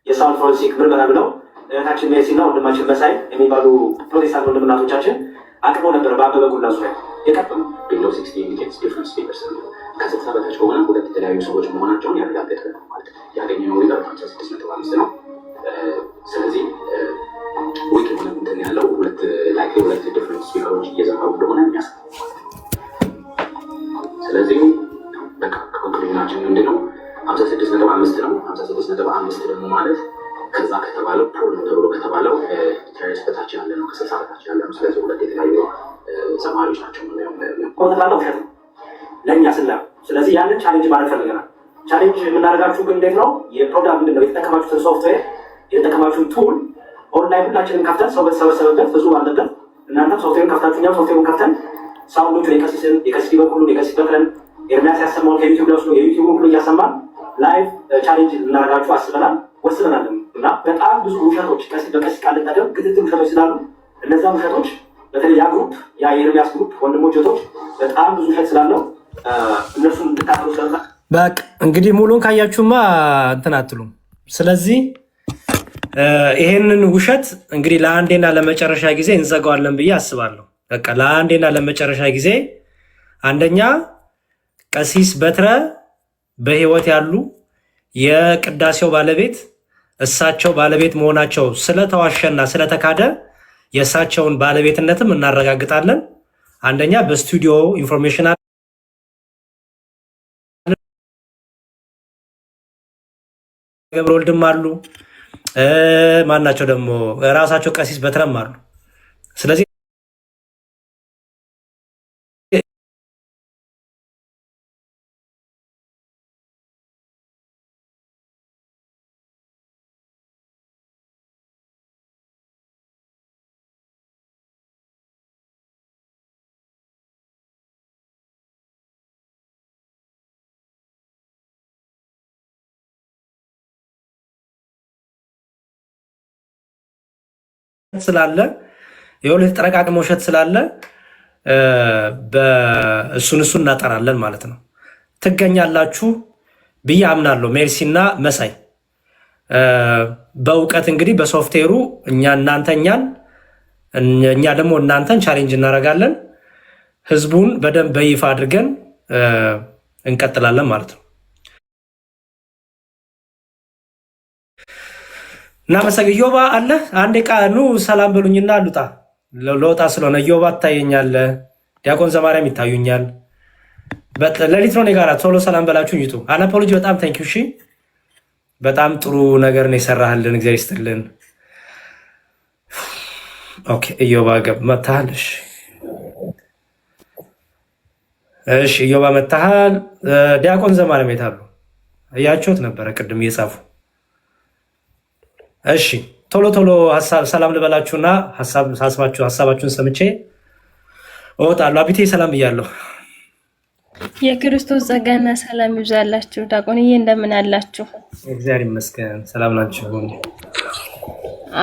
Speaker 7: የሳን ፍራንሲስክ ምርመራ ብለው እህታችን ሜርሲ እና ወንድማችን መሳይ የሚባሉ ፕሮቴስታንት ወንድምናቶቻችን አቅርበው ነበር በአበበ ጉላት ዙሪያ። የቀጥሉ ቢሎ 60 ኢንዲኬትስ ዲፍረንስ ፊገርስ ከ60 በታች ከሆነ ሁለት የተለያዩ ሰዎች መሆናቸውን ያረጋገጠ ነው ማለት ያገኘነው ሪዛልት 56.5 ነው። ስለዚህ ዊክ የሆነ እንትን ያለው ሁለት ዲፍረንስ ፊገሮች እየዘመሩ እንደሆነ የሚያሳይ። ስለዚህ በቃ ኮንክሉዥናችን ምንድነው? 56.5 ነው። 56.5 ደግሞ ማለት ከዛ ከተባለው ፖል ነው ተብሎ ከተባለው ተርስ በታች ያለ ነው፣ ከ60 በታች ያለ ነው። ስለዚህ ሁለት የተለያዩ ተማሪዎች ናቸው ነው ለእኛ ስላ። ስለዚህ ያንን ቻሌንጅ ማድረግ ፈልገናል። ቻሌንጅ የምናደርጋችሁ ግን እንዴት ነው? የፕሮግራም ምንድን ነው? የተጠቀማችሁትን ሶፍትዌር የተጠቀማችሁትን ቱል ኦንላይን ሁላችንም ከፍተን ሰው በተሰበሰበበት ህዝቡ ባለበት እናንተም ሶፍትዌሩን ከፍታችሁ እኛም ሶፍትዌሩን ከፍተን ሳውንዶቹን የቀሲስ በኩሉን የቀሲስ በክለን ኤርሚያስ ያሰማውን ከዩቲዩብ ለውስዶ የዩቲዩብ ሁሉ እያሰማን ላይቭ ቻሌንጅ ልናደርጋችሁ አስበናል ወስነናል። እና በጣም ብዙ ውሸቶች በቀሲስ ቃል ልጠቀም ክትትል ውሸቶች ስላሉ እነዛ ውሸቶች በተለይ ያ ግሩፕ ያ የኤርሚያስ ግሩፕ ወንድሞች እህቶች በጣም ብዙ ውሸት ስላለው እነሱን እንድታቀሉ ስለዛ
Speaker 2: በቃ እንግዲህ ሙሉን ካያችሁማ እንትን አትሉም። ስለዚህ ይሄንን ውሸት እንግዲህ ለአንዴና ለመጨረሻ ጊዜ እንዘጋዋለን ብዬ አስባለሁ። በቃ ለአንዴና ለመጨረሻ ጊዜ አንደኛ ቀሲስ በትረ በህይወት ያሉ የቅዳሴው ባለቤት እሳቸው ባለቤት መሆናቸው ስለተዋሸና ስለተካደ የእሳቸውን ባለቤትነትም እናረጋግጣለን። አንደኛ በስቱዲዮ ኢንፎርሜሽን ገብረ ወልድም አሉ፣ ማናቸው ደግሞ ራሳቸው ቀሲስ በትረም አሉ። ስለዚህ ስላለ የሁለት ተጠረቃቅሞ ውሸት ስላለ እሱን እናጠራለን ማለት ነው። ትገኛላችሁ ብዬ አምናለሁ። ሜርሲና መሳይ በእውቀት እንግዲህ በሶፍትዌሩ እኛ ደግሞ እናንተን ቻሌንጅ እናደርጋለን። ህዝቡን በደንብ በይፋ አድርገን እንቀጥላለን ማለት ነው። እና መሰግ ዮባ አለ አንዴ ኑ ሰላም በሉኝና አሉጣ ለወጣ ስለሆነ ዮባ ታየኛለ፣ ዲያቆን ዘማርያም ይታዩኛል። ለሊት ነው ጋራ ቶሎ ሰላም በላችሁኝ። ይቱ አናፖሎጂ በጣም ታንኪዩ። እሺ በጣም ጥሩ ነገር ነው የሰራህልን፣ እግዚአብሔር ይስጥልን። ኦኬ ዮባ ገብ መታሃል። እሺ ዮባ መታሃል። ዲያቆን ዘማርያም የታሉ? እያችሁት ነበረ ቅድም እየጻፉ። እሺ ቶሎ ሰላም ልበላችሁና ሀሳባችሁን ሰምቼ እወጣለሁ። አቢቴ ሰላም ብያለሁ።
Speaker 8: የክርስቶስ ጸጋና ሰላም ይብዛላችሁ። ዲያቆንዬ እንደምን አላችሁ?
Speaker 2: እግዚአብሔር ይመስገን። ሰላም ናችሁ?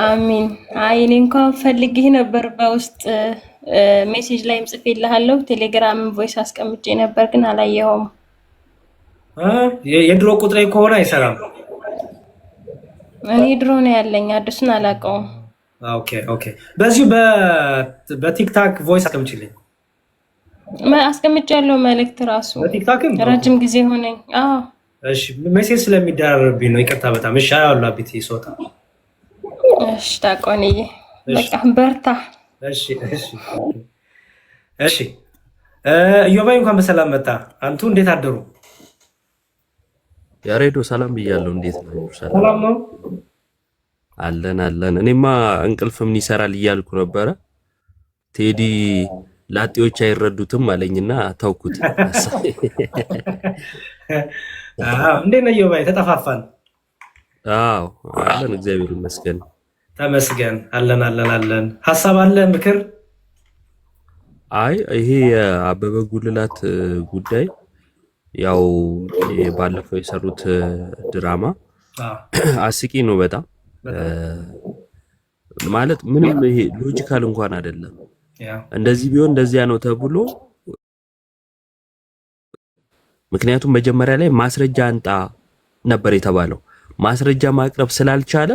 Speaker 8: አሚን። አይ እኔ እንኳን ፈልጌህ ነበር፣ በውስጥ ሜሴጅ ላይም ጽፌልሃለሁ፣ ቴሌግራምን ቮይስ አስቀምጬ ነበር ግን አላየኸውም።
Speaker 2: የድሮ ቁጥሬ ከሆነ አይሰራም።
Speaker 8: እኔ ድሮ ነው ያለኝ፣ አዲሱን አላውቀውም።
Speaker 2: ኦኬ በዚሁ በቲክታክ ቮይስ አስቀምጪልኝ።
Speaker 8: አስቀምጫለሁ መልእክት ራሱ
Speaker 2: በቲክታክም
Speaker 8: ረጅም ጊዜ ሆነኝ።
Speaker 2: እሺ ሜሴጅ ስለሚደራረብኝ ነው፣ ይቅርታ በጣም እሺ። አያለሁ አቢቴ ሶታ።
Speaker 8: እሺ ዲያቆንዬ በቃ በርታ።
Speaker 2: እሺ እዮባይ እንኳን በሰላም መጣ። አንቱ እንዴት አደሩ?
Speaker 1: ያሬዶ ሰላም ብያለሁ። እንዴት ነው?
Speaker 2: ሰላም ነው
Speaker 1: አለን። እኔማ እንቅልፍ ምን ይሰራል እያልኩ ነበረ። ቴዲ ላጤዎች አይረዱትም አለኝና ተውኩት።
Speaker 2: እንዴት ነው ዮባይ? ተጠፋፋን።
Speaker 1: አለን እግዚአብሔር ይመስገን።
Speaker 2: ተመስገን። አለን። ሀሳብ አለ ምክር?
Speaker 1: አይ ይሄ የአበበ ጉልላት ጉዳይ ያው ባለፈው የሰሩት ድራማ አስቂ ነው በጣም ማለት ምንም ይሄ ሎጂካል እንኳን አይደለም። እንደዚህ ቢሆን እንደዚያ ነው ተብሎ ምክንያቱም መጀመሪያ ላይ ማስረጃ አንጣ ነበር የተባለው። ማስረጃ ማቅረብ ስላልቻለ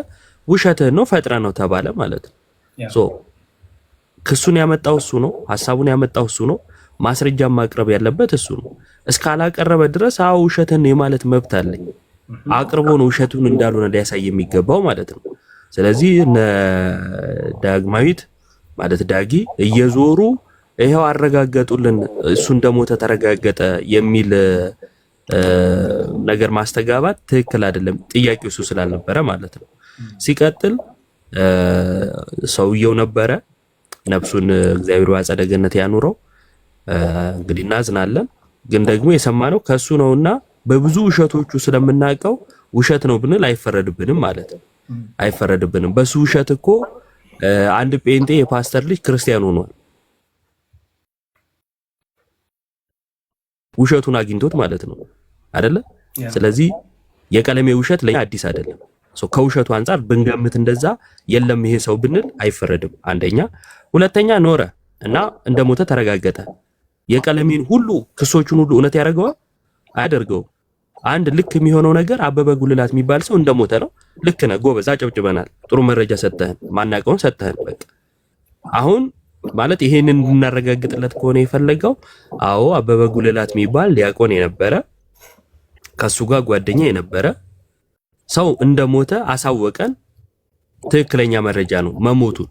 Speaker 1: ውሸትህ ነው ፈጥረ ነው ተባለ ማለት ነው። ክሱን ያመጣው እሱ ነው፣ ሐሳቡን ያመጣው እሱ ነው። ማስረጃ ማቅረብ ያለበት እሱ ነው። እስካላቀረበ ድረስ አዎ ውሸትን የማለት መብት አለኝ። አቅርቦ ነው ውሸቱን እንዳልሆነ ሊያሳይ የሚገባው ማለት ነው። ስለዚህ ዳግማዊት ማለት ዳጊ እየዞሩ ይሄው አረጋገጡልን እሱ እንደሞተ ተረጋገጠ የሚል ነገር ማስተጋባት ትክክል አይደለም። ጥያቄው እሱ ስላልነበረ ማለት ነው። ሲቀጥል ሰውየው ነበረ፣ ነፍሱን እግዚአብሔር በአጸደ ገነት ያኑረው። እንግዲህ እናዝናለን፣ ግን ደግሞ የሰማነው ከሱ ነውና በብዙ ውሸቶቹ ስለምናውቀው ውሸት ነው ብንል አይፈረድብንም ማለት ነው። አይፈረድብንም። በሱ ውሸት እኮ አንድ ጴንጤ የፓስተር ልጅ ክርስቲያን ሆኗል። ውሸቱን አግኝቶት ማለት ነው አይደለ? ስለዚህ የቀለሜ ውሸት ለኛ አዲስ አይደለም። ከውሸቱ አንፃር ብንገምት እንደዛ የለም ይሄ ሰው ብንል አይፈረድም። አንደኛ። ሁለተኛ ኖረ እና እንደሞተ ተረጋገጠ። የቀለሜን ሁሉ ክሶቹን ሁሉ እውነት ያደርገዋል? አያደርገውም። አንድ ልክ የሚሆነው ነገር አበበ ጉልላት የሚባል ሰው እንደሞተ ነው። ልክ ነህ፣ ጎበዝ፣ አጨብጭበናል። ጥሩ መረጃ ሰጠህን፣ ማናውቀውን ሰጠህን። በቃ አሁን ማለት ይሄንን እንድናረጋግጥለት ከሆነ የፈለገው አዎ አበበ ጉልላት የሚባል ዲያቆን የነበረ ከሱ ጋር ጓደኛ የነበረ ሰው እንደሞተ አሳወቀን። ትክክለኛ መረጃ ነው። መሞቱን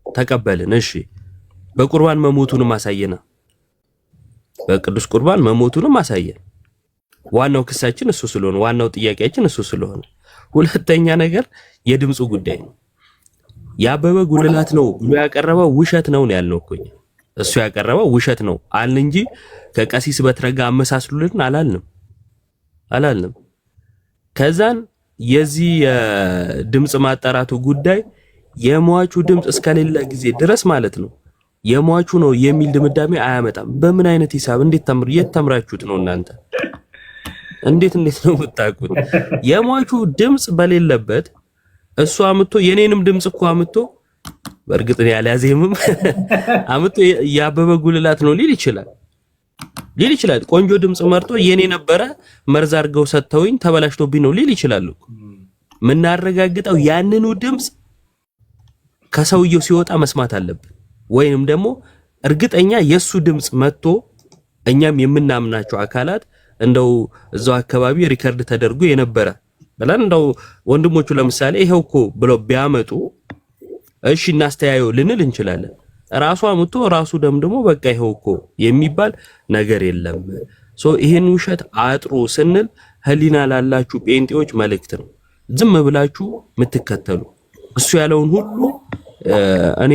Speaker 1: ተቀበልን። እሺ በቁርባን መሞቱንም አሳየና፣ በቅዱስ ቁርባን መሞቱንም አሳየን። ዋናው ክሳችን እሱ ስለሆነ፣ ዋናው ጥያቄያችን እሱ ስለሆነ፣ ሁለተኛ ነገር የድምፁ ጉዳይ ነው። የአበበ ጉልላት ነው ብሎ ያቀረበው ውሸት ነው ያልነው እኮ እሱ ያቀረበው ውሸት ነው አልን እንጂ ከቀሲስ በትረጋ አመሳስሉልን አላልንም። ከዛን የዚህ የድምጽ ማጣራቱ ጉዳይ የሟቹ ድምጽ እስከሌለ ጊዜ ድረስ ማለት ነው የሟቹ ነው የሚል ድምዳሜ አያመጣም። በምን አይነት ሂሳብ እንዴት ተምራችሁት ነው እናንተ? እንዴት ነው የምታውቁት? የሟቹ ድምጽ በሌለበት እሱ አምጥቶ የኔንም ድምጽ እኮ አምጥቶ በእርግጥ ነው ያለያዘምም አምጥቶ ያበበ ጉልላት ነው ሊል ይችላል። ቆንጆ ድምጽ መርጦ የኔ ነበረ መርዝ አድርገው ሰጥተውኝ ተበላሽቶብኝ ነው ሊል ይችላል እኮ። ምናረጋግጠው ያንኑ ድምጽ ከሰውየው ሲወጣ መስማት አለብን። ወይንም ደግሞ እርግጠኛ የሱ ድምጽ መጥቶ እኛም የምናምናቸው አካላት እንደው እዛው አካባቢ ሪከርድ ተደርጎ የነበረ ብለን እንደው ወንድሞቹ ለምሳሌ ይሄው እኮ ብለው ቢያመጡ እሺ እናስተያየው ልንል እንችላለን። ራሱ አምጥቶ ራሱ ደምድሞ በቃ ይሄው እኮ የሚባል ነገር የለም። ይሄን ውሸት አጥሩ ስንል ህሊና ላላችሁ ጴንጤዎች መልእክት ነው። ዝም ብላችሁ የምትከተሉ እሱ ያለውን ሁሉ እኔ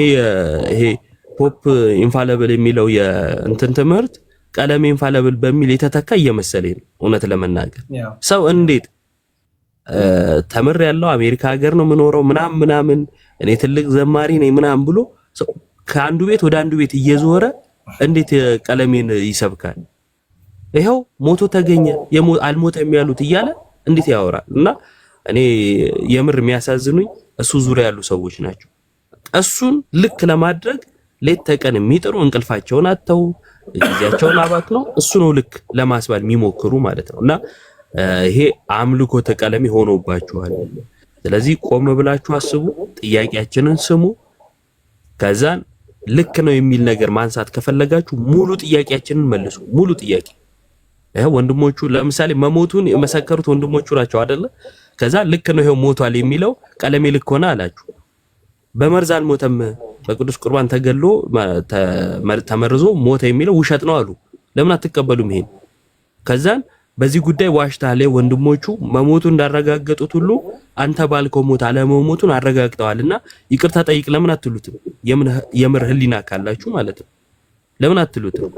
Speaker 1: ይሄ ፖፕ ኢንፋለብል የሚለው የእንትን ትምህርት ቀለሜ ኢንፋለብል በሚል የተተካ እየመሰለኝ ነው እውነት ለመናገር። ሰው እንዴት ተምር ያለው አሜሪካ ሀገር ነው የምኖረው ምናምን እኔ ትልቅ ዘማሪ ነኝ ምናምን ብሎ ከአንዱ ቤት ወደ አንዱ ቤት እየዞረ እንዴት ቀለሜን ይሰብካል? ይሄው ሞቶ ተገኘ አልሞተም ያሉት እያለ እንዴት ያወራል? እና እኔ የምር የሚያሳዝኑኝ እሱ ዙሪያ ያሉ ሰዎች ናቸው። እሱን ልክ ለማድረግ ሌት ተቀን የሚጥሩ እንቅልፋቸውን አጥተው ጊዜያቸውን አባክነው እሱ ነው ልክ ለማስባል የሚሞክሩ ማለት ነው። እና ይሄ አምልኮተ ቀለሜ ሆኖባችኋል። ስለዚህ ቆም ብላችሁ አስቡ፣ ጥያቄያችንን ስሙ። ከዛን ልክ ነው የሚል ነገር ማንሳት ከፈለጋችሁ ሙሉ ጥያቄያችንን መልሱ። ሙሉ ጥያቄ ወንድሞቹ ለምሳሌ መሞቱን የመሰከሩት ወንድሞቹ ናቸው አይደለ? ከዛ ልክ ነው ይሄው ሞቷል የሚለው ቀለሜ ልክ ሆነ አላችሁ። በመርዝ አልሞተም በቅዱስ ቁርባን ተገሎ ተመርዞ ሞተ የሚለው ውሸት ነው አሉ። ለምን አትቀበሉም ይሄን? ከዛን በዚህ ጉዳይ ዋሽታለ ወንድሞቹ መሞቱ እንዳረጋገጡት ሁሉ አንተ ባልከው ሞት አለመሞቱን አረጋግጠዋልና ይቅርታ ጠይቅ ለምን አትሉትም? የምር ህሊና ካላችሁ ማለት ነው። ለምን አትሉትም?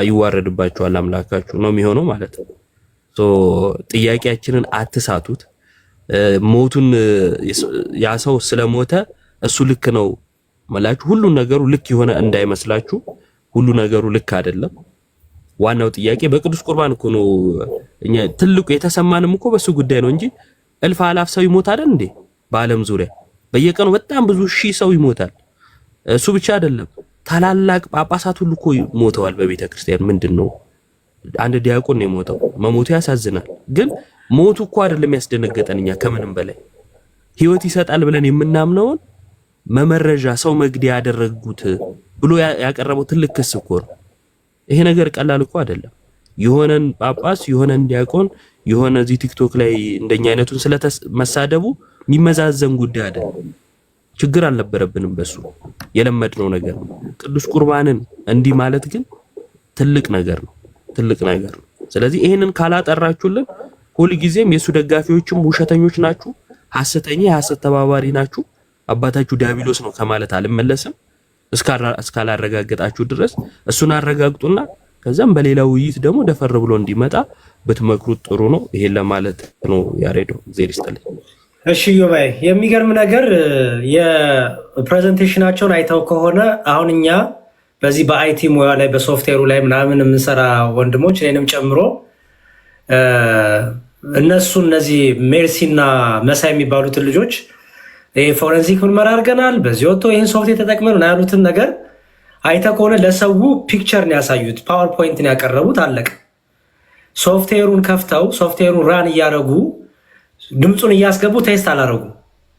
Speaker 1: ይዋረድባችኋል አምላካችሁ ነው የሚሆነው ማለት ነው። ጥያቄያችንን አትሳቱት። ሞቱን ያ ሰው ስለሞተ እሱ ልክ ነው ማለት ሁሉ ነገሩ ልክ የሆነ እንዳይመስላችሁ። ሁሉ ነገሩ ልክ አይደለም። ዋናው ጥያቄ በቅዱስ ቁርባን እኮ ነው። እኛ ትልቁ የተሰማንም እኮ በሱ ጉዳይ ነው እንጂ እልፍ አላፍ ሰው ይሞታል እንዴ? በዓለም ዙሪያ በየቀኑ በጣም ብዙ ሺህ ሰው ይሞታል። እሱ ብቻ አይደለም፣ ታላላቅ ጳጳሳት ሁሉ እኮ ሞተዋል በቤተ ክርስቲያን። ምንድነው አንድ ዲያቆን ነው የሞተው። መሞቱ ያሳዝናል፣ ግን ሞቱ እኮ አይደለም ያስደነገጠን። እኛ ከምንም በላይ ህይወት ይሰጣል ብለን የምናምነውን መመረዣ ሰው መግደያ ያደረጉት ብሎ ያቀረበው ትልቅ ክስ እኮ ነው። ይሄ ነገር ቀላል እኮ አይደለም። የሆነን ጳጳስ የሆነን ዲያቆን የሆነ እዚህ ቲክቶክ ላይ እንደኛ አይነቱን ስለመሳደቡ የሚመዛዘን ጉዳይ አይደለም። ችግር አልነበረብንም በሱ የለመድነው ነገር ነው። ቅዱስ ቁርባንን እንዲህ ማለት ግን ትልቅ ነገር ነው፣ ትልቅ ነገር ነው። ስለዚህ ይሄንን ካላጠራችሁልን ሁሉ ጊዜም የሱ ደጋፊዎችም ውሸተኞች ናችሁ፣ ሐሰተኛ የሐሰት ተባባሪ ናችሁ፣ አባታችሁ ዲያብሎስ ነው ከማለት አልመለስም እስካላረጋገጣችሁ ድረስ እሱን አረጋግጡና ከዛም በሌላ ውይይት ደግሞ ደፈር ብሎ እንዲመጣ ብትመክሩት ጥሩ ነው። ይሄን ለማለት ነው ያሬዶ ዜር ይስጥልኝ።
Speaker 2: እሺ ዮባይ የሚገርም ነገር የፕሬዘንቴሽናቸውን አይተው ከሆነ አሁን እኛ በዚህ በአይቲ ሙያ ላይ በሶፍትዌሩ ላይ ምናምን የምንሰራ ወንድሞች እኔንም ጨምሮ እነዚህ ሜርሲና መሳይ የሚባሉትን ልጆች ፎረንሲክ ምርመራ አድርገናል፣ በዚህ ወጥቶ ይህን ሶፍትዌር ተጠቅመን ና ያሉትን ነገር አይተህ ከሆነ ለሰው ፒክቸር ነው ያሳዩት፣ ፓወርፖይንት ነው ያቀረቡት። አለቀ። ሶፍትዌሩን ከፍተው ሶፍትዌሩን ራን እያደረጉ ድምፁን እያስገቡ ቴስት አላረጉ።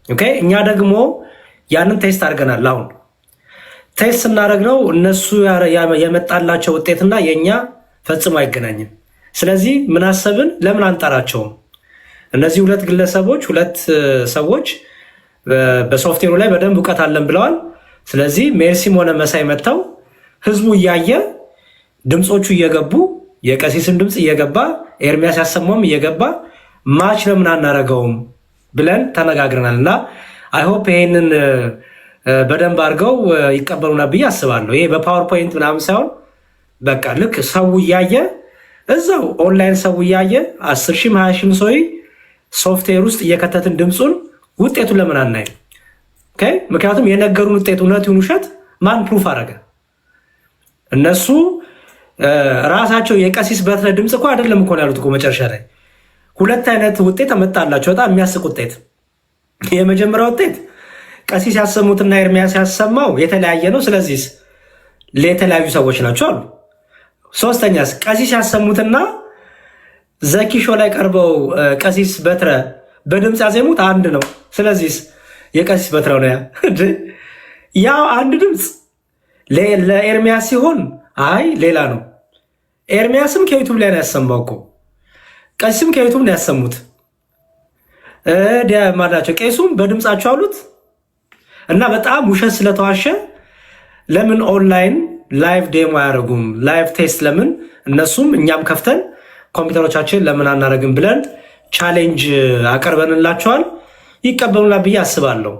Speaker 2: ኦኬ እኛ ደግሞ ያንን ቴስት አድርገናል። አሁን ቴስት ስናደርግ ነው እነሱ የመጣላቸው ውጤትና የእኛ ፈጽሞ አይገናኝም። ስለዚህ ምን አሰብን፣ ለምን አንጠራቸውም? እነዚህ ሁለት ግለሰቦች ሁለት ሰዎች በሶፍትዌሩ ላይ በደንብ እውቀት አለን ብለዋል። ስለዚህ ሜርሲም ሆነ መሳይ መጥተው ህዝቡ እያየ ድምፆቹ እየገቡ የቀሲስን ድምፅ እየገባ ኤርሚያስ ያሰማውም እየገባ ማች ለምን አናረገውም ብለን ተነጋግረናል። እና አይሆፕ ይሄንን በደንብ አድርገው ይቀበሉና ብዬ አስባለሁ። ይሄ በፓወርፖይንት ምናምን ሳይሆን በቃ ልክ ሰው እያየ እዛው ኦንላይን ሰው እያየ 10,000 20,000 ሰው ሶፍትዌር ውስጥ እየከተትን ድምፁን ውጤቱን ለምን አናይም? ምክንያቱም የነገሩን ውጤት እውነት ይሁን ውሸት ማን ፕሩፍ አደረገ? እነሱ ራሳቸው የቀሲስ በትረ ድምፅ እኮ አይደለም እኮ ያሉት እኮ መጨረሻ ላይ ሁለት አይነት ውጤት አመጣላቸው። በጣም የሚያስቅ ውጤት። የመጀመሪያ ውጤት ቀሲስ ያሰሙትና ኤርሚያስ ያሰማው የተለያየ ነው፣ ስለዚህ የተለያዩ ሰዎች ናቸው አሉ። ሶስተኛስ ቀሲስ ያሰሙትና ዘኪሾ ላይ ቀርበው ቀሲስ በትረ በድምፅ ያዜሙት አንድ ነው፣ ስለዚህ የቀሲስ በትረው ነው። ያው አንድ ድምፅ ለኤርሚያስ ሲሆን አይ ሌላ ነው። ኤርሚያስም ከዩቱብ ላይ ነው ያሰማው እኮ ቀሲስም ከዩቱብ ነው ያሰሙት። ማናቸው ቄሱም በድምፃቸው አሉት። እና በጣም ውሸት ስለተዋሸ ለምን ኦንላይን ላይቭ ዴሞ አያደርጉም? ላይቭ ቴስት ለምን እነሱም እኛም ከፍተን ኮምፒውተሮቻችን ለምን አናደርግም ብለን ቻሌንጅ አቀርበንላቸዋል። ይቀበሉና ብዬ አስባለሁ።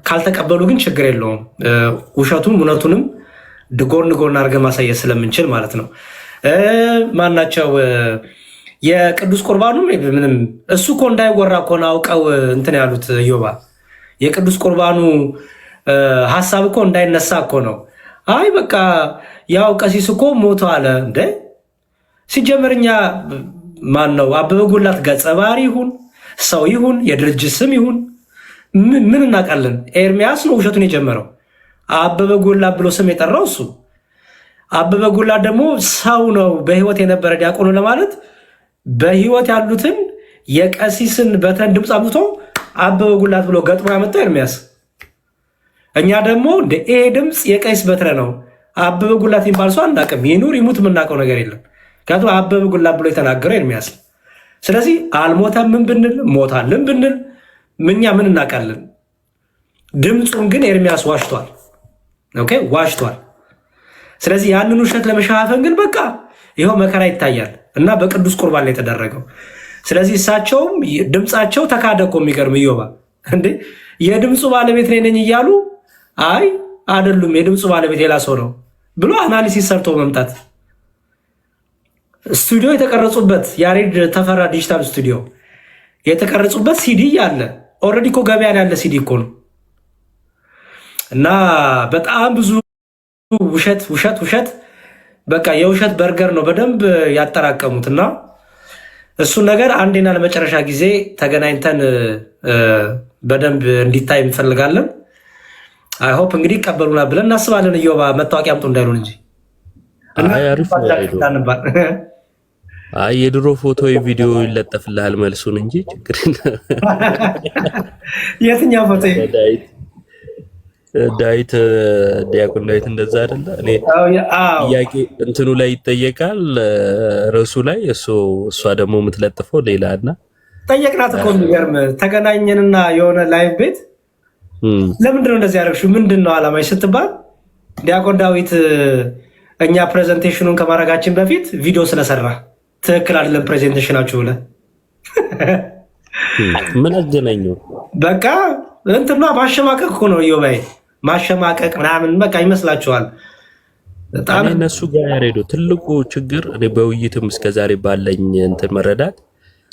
Speaker 2: ካልተቀበሉ ግን ችግር የለውም። ውሸቱም እውነቱንም ጎን ጎን አድርገን ማሳየት ስለምንችል ማለት ነው። ማናቸው የቅዱስ ቁርባኑ ምንም እሱ እኮ እንዳይወራ እኮ ነው አውቀው እንትን ያሉት ዮባ። የቅዱስ ቁርባኑ ሀሳብ እኮ እንዳይነሳ እኮ ነው። አይ በቃ ያው ቀሲስ እኮ ሞቶ አለ እንደ ሲጀመርኛ ማን ነው አበበ ጉላት ገጸ ባህሪ ይሁን ሰው ይሁን የድርጅት ስም ይሁን ምን እናውቃለን? ኤርሚያስ ነው ውሸቱን የጀመረው። አበበ ጉላት ብሎ ስም የጠራው እሱ። አበበ ጉላት ደግሞ ሰው ነው በህይወት የነበረ ዲያቆኑ ለማለት በህይወት ያሉትን የቀሲስን በተን ድምፅ አምጥቶ አበበ ጉላት ብሎ ገጥሞ ያመጣው ኤርሚያስ። እኛ ደግሞ ይሄ ድምፅ የቀሲስ በትረ ነው አበበ ጉላት የሚባል ሰው አናውቅም። ይኑር ይሙት የምናውቀው ነገር የለም። ምክንያቱም አበበ ጉላት ብሎ የተናገረው ኤርሚያስ። ስለዚህ አልሞተም ምን ብንል ሞታልን ብንል ምኛ ምን እናውቃለን? ድምፁን ግን ኤርሚያስ ዋሽቷል። ኦኬ ዋሽቷል። ስለዚህ ያንን ውሸት ለመሸፋፈን ግን በቃ ይኸው መከራ ይታያል እና በቅዱስ ቁርባን ላይ የተደረገው። ስለዚህ እሳቸውም ድምፃቸው ተካደ እኮ። የሚገርም ኢዮባ እንዴ የድምፁ ባለቤት ነኝ እያሉ አይ አይደሉም የድምፁ ባለቤት ሌላ ሰው ነው ብሎ አናሊሲስ ሰርቶ መምጣት። ስቱዲዮ የተቀረጹበት ያሬድ ተፈራ ዲጂታል ስቱዲዮ የተቀረጹበት ሲዲ ያለ ኦልሬዲ እኮ ገበያ ያለ ሲዲ እኮ ነው። እና በጣም ብዙ ውሸት ውሸት ውሸት በቃ የውሸት በርገር ነው በደንብ ያጠራቀሙት። እና እሱን ነገር አንዴና ለመጨረሻ ጊዜ ተገናኝተን በደንብ እንዲታይ እንፈልጋለን። አይሆፕ እንግዲህ ይቀበሉና ብለን እናስባለን። እዮባ መታወቂያ አምጡ እንዳይሉን እንጂ
Speaker 1: የድሮ ፎቶ ቪዲዮ ይለጠፍልሃል መልሱን እንጂ ችግር
Speaker 2: የትኛው ፎቶ
Speaker 1: ዳዊት ዲያቆን ዳዊት እንደዛ አይደለ? እኔ ጥያቄ እንትኑ ላይ ይጠየቃል ርዕሱ ላይ እሷ ደግሞ የምትለጥፈው ሌላ እና
Speaker 2: ጠየቅናት እኮ የሚገርም ተገናኘንና የሆነ ላይቭ ቤት ለምንድነው እንደዚህ ያደረግሽው ምንድነው አላማሽ ስትባል ዲያቆን ዳዊት እኛ ፕሬዘንቴሽኑን ከማድረጋችን በፊት ቪዲዮ ስለሰራ ትክክል አይደለም ፕሬዘንቴሽናችሁ ብለህ
Speaker 1: ምን አገናኘው?
Speaker 2: በቃ እንትና ማሸማቀቅ እኮ ነው ዮባይ ማሸማቀቅ ምናምን በቃ ይመስላችኋል። በጣም
Speaker 1: እነሱ ጋር ያሬዶ ትልቁ ችግር እኔ በውይይትም እስከዛሬ ባለኝ እንትን መረዳት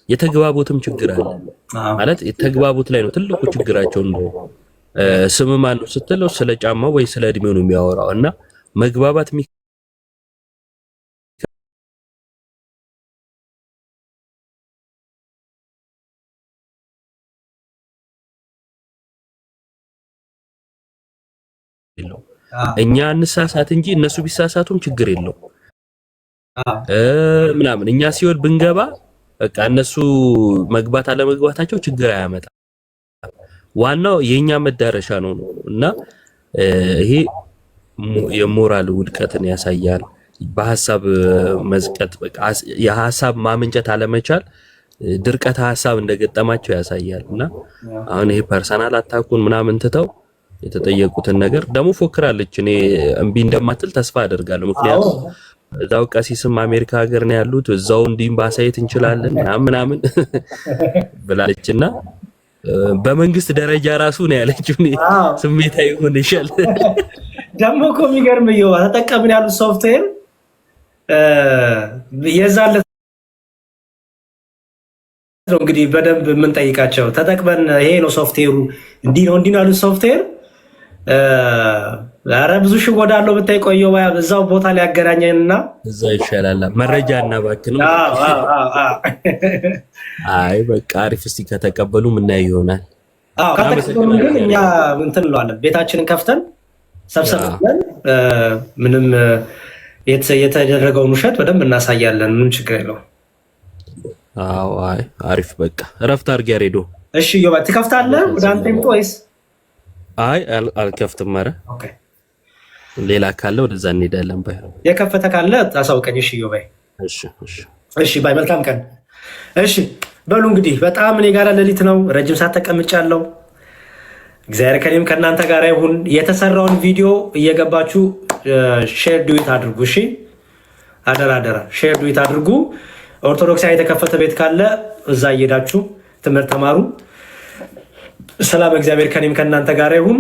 Speaker 1: የተግባቦትም ችግር አለ ማለት የተግባቦት ላይ ነው ትልቁ ችግራቸው። ነው ስም ማን ነው ስትለው ስለ ጫማው ወይ ስለ እድሜው ነው የሚያወራው እና መግባባት እኛ እንሳሳት እንጂ እነሱ ቢሳሳቱም ችግር የለው ምናምን እኛ ሲወል ብንገባ በቃ እነሱ መግባት አለመግባታቸው ችግር አያመጣም። ዋናው የኛ መዳረሻ ነው እና ይሄ የሞራል ውድቀትን ያሳያል። በሐሳብ መዝቀጥ በቃ የሐሳብ ማመንጨት አለመቻል ድርቀት ሐሳብ እንደገጠማቸው ያሳያል። እና አሁን ይሄ ፐርሰናል አታኩን ምናምን ትተው የተጠየቁትን ነገር ደግሞ ፎክራለች። እኔ እምቢ እንደማትል ተስፋ አደርጋለሁ። ምክንያቱም እዛው ቀሲስም አሜሪካ ሀገር ነው ያሉት እዛው እንዲም ባሳየት እንችላለን ምናምን ብላለችና በመንግስት ደረጃ ራሱ ነው ያለችው። እኔ ስሜታዊ ሆነሻል።
Speaker 2: ደግሞ እኮ የሚገርም ይኸው ተጠቀምን ያሉት ሶፍትዌር የዛለት ነው እንግዲህ በደንብ የምንጠይቃቸው ተጠቅመን ይሄ ነው ሶፍትዌሩ እንዲህ ነው ያሉት ሶፍትዌር ኧረ ብዙ ሽወዳ አለው ብታይ ቆየው እዛው ቦታ ላይ ያገናኘንና
Speaker 1: እዛ ይሻላል መረጃ እና ባክንም አይ በቃ አሪፍ እስቲ ከተቀበሉ ምን ይሆናል።
Speaker 2: ከተቀበሉ ግን እኛ እንትን እንለዋለን ቤታችንን ከፍተን ሰብሰብ ብለን ምንም የተደረገውን ውሸት በደንብ እናሳያለን። ምንም ችግር የለውም።
Speaker 1: አዎ አይ አሪፍ በቃ እረፍት አድርጊ ያሬዶ።
Speaker 2: እሺ ዮባ ትከፍታለህ ወደ አንተ ይምጡ ወይስ?
Speaker 1: አይ አልከፍትም። ኧረ ሌላ ካለ ወደዛ እንሄዳለን። ባይ
Speaker 2: የከፈተ ካለ አሳውቀኝ። እሺ ዮባ እሺ ባይ መልካም ቀን። እሺ በሉ እንግዲህ በጣም እኔ ጋር ሌሊት ነው ረጅም ሰዓት ተቀምጫለሁ። እግዚአብሔር ከኔም ከእናንተ ጋር ይሁን። የተሰራውን ቪዲዮ እየገባችሁ ሼር ዱዊት አድርጉ። እሺ አደራ ሼር ዱዊት አድርጉ። ኦርቶዶክሳዊ የተከፈተ ቤት ካለ እዛ እየሄዳችሁ ትምህርት ተማሩ። ሰላም እግዚአብሔር ከኔም ከእናንተ ጋር ይሁን።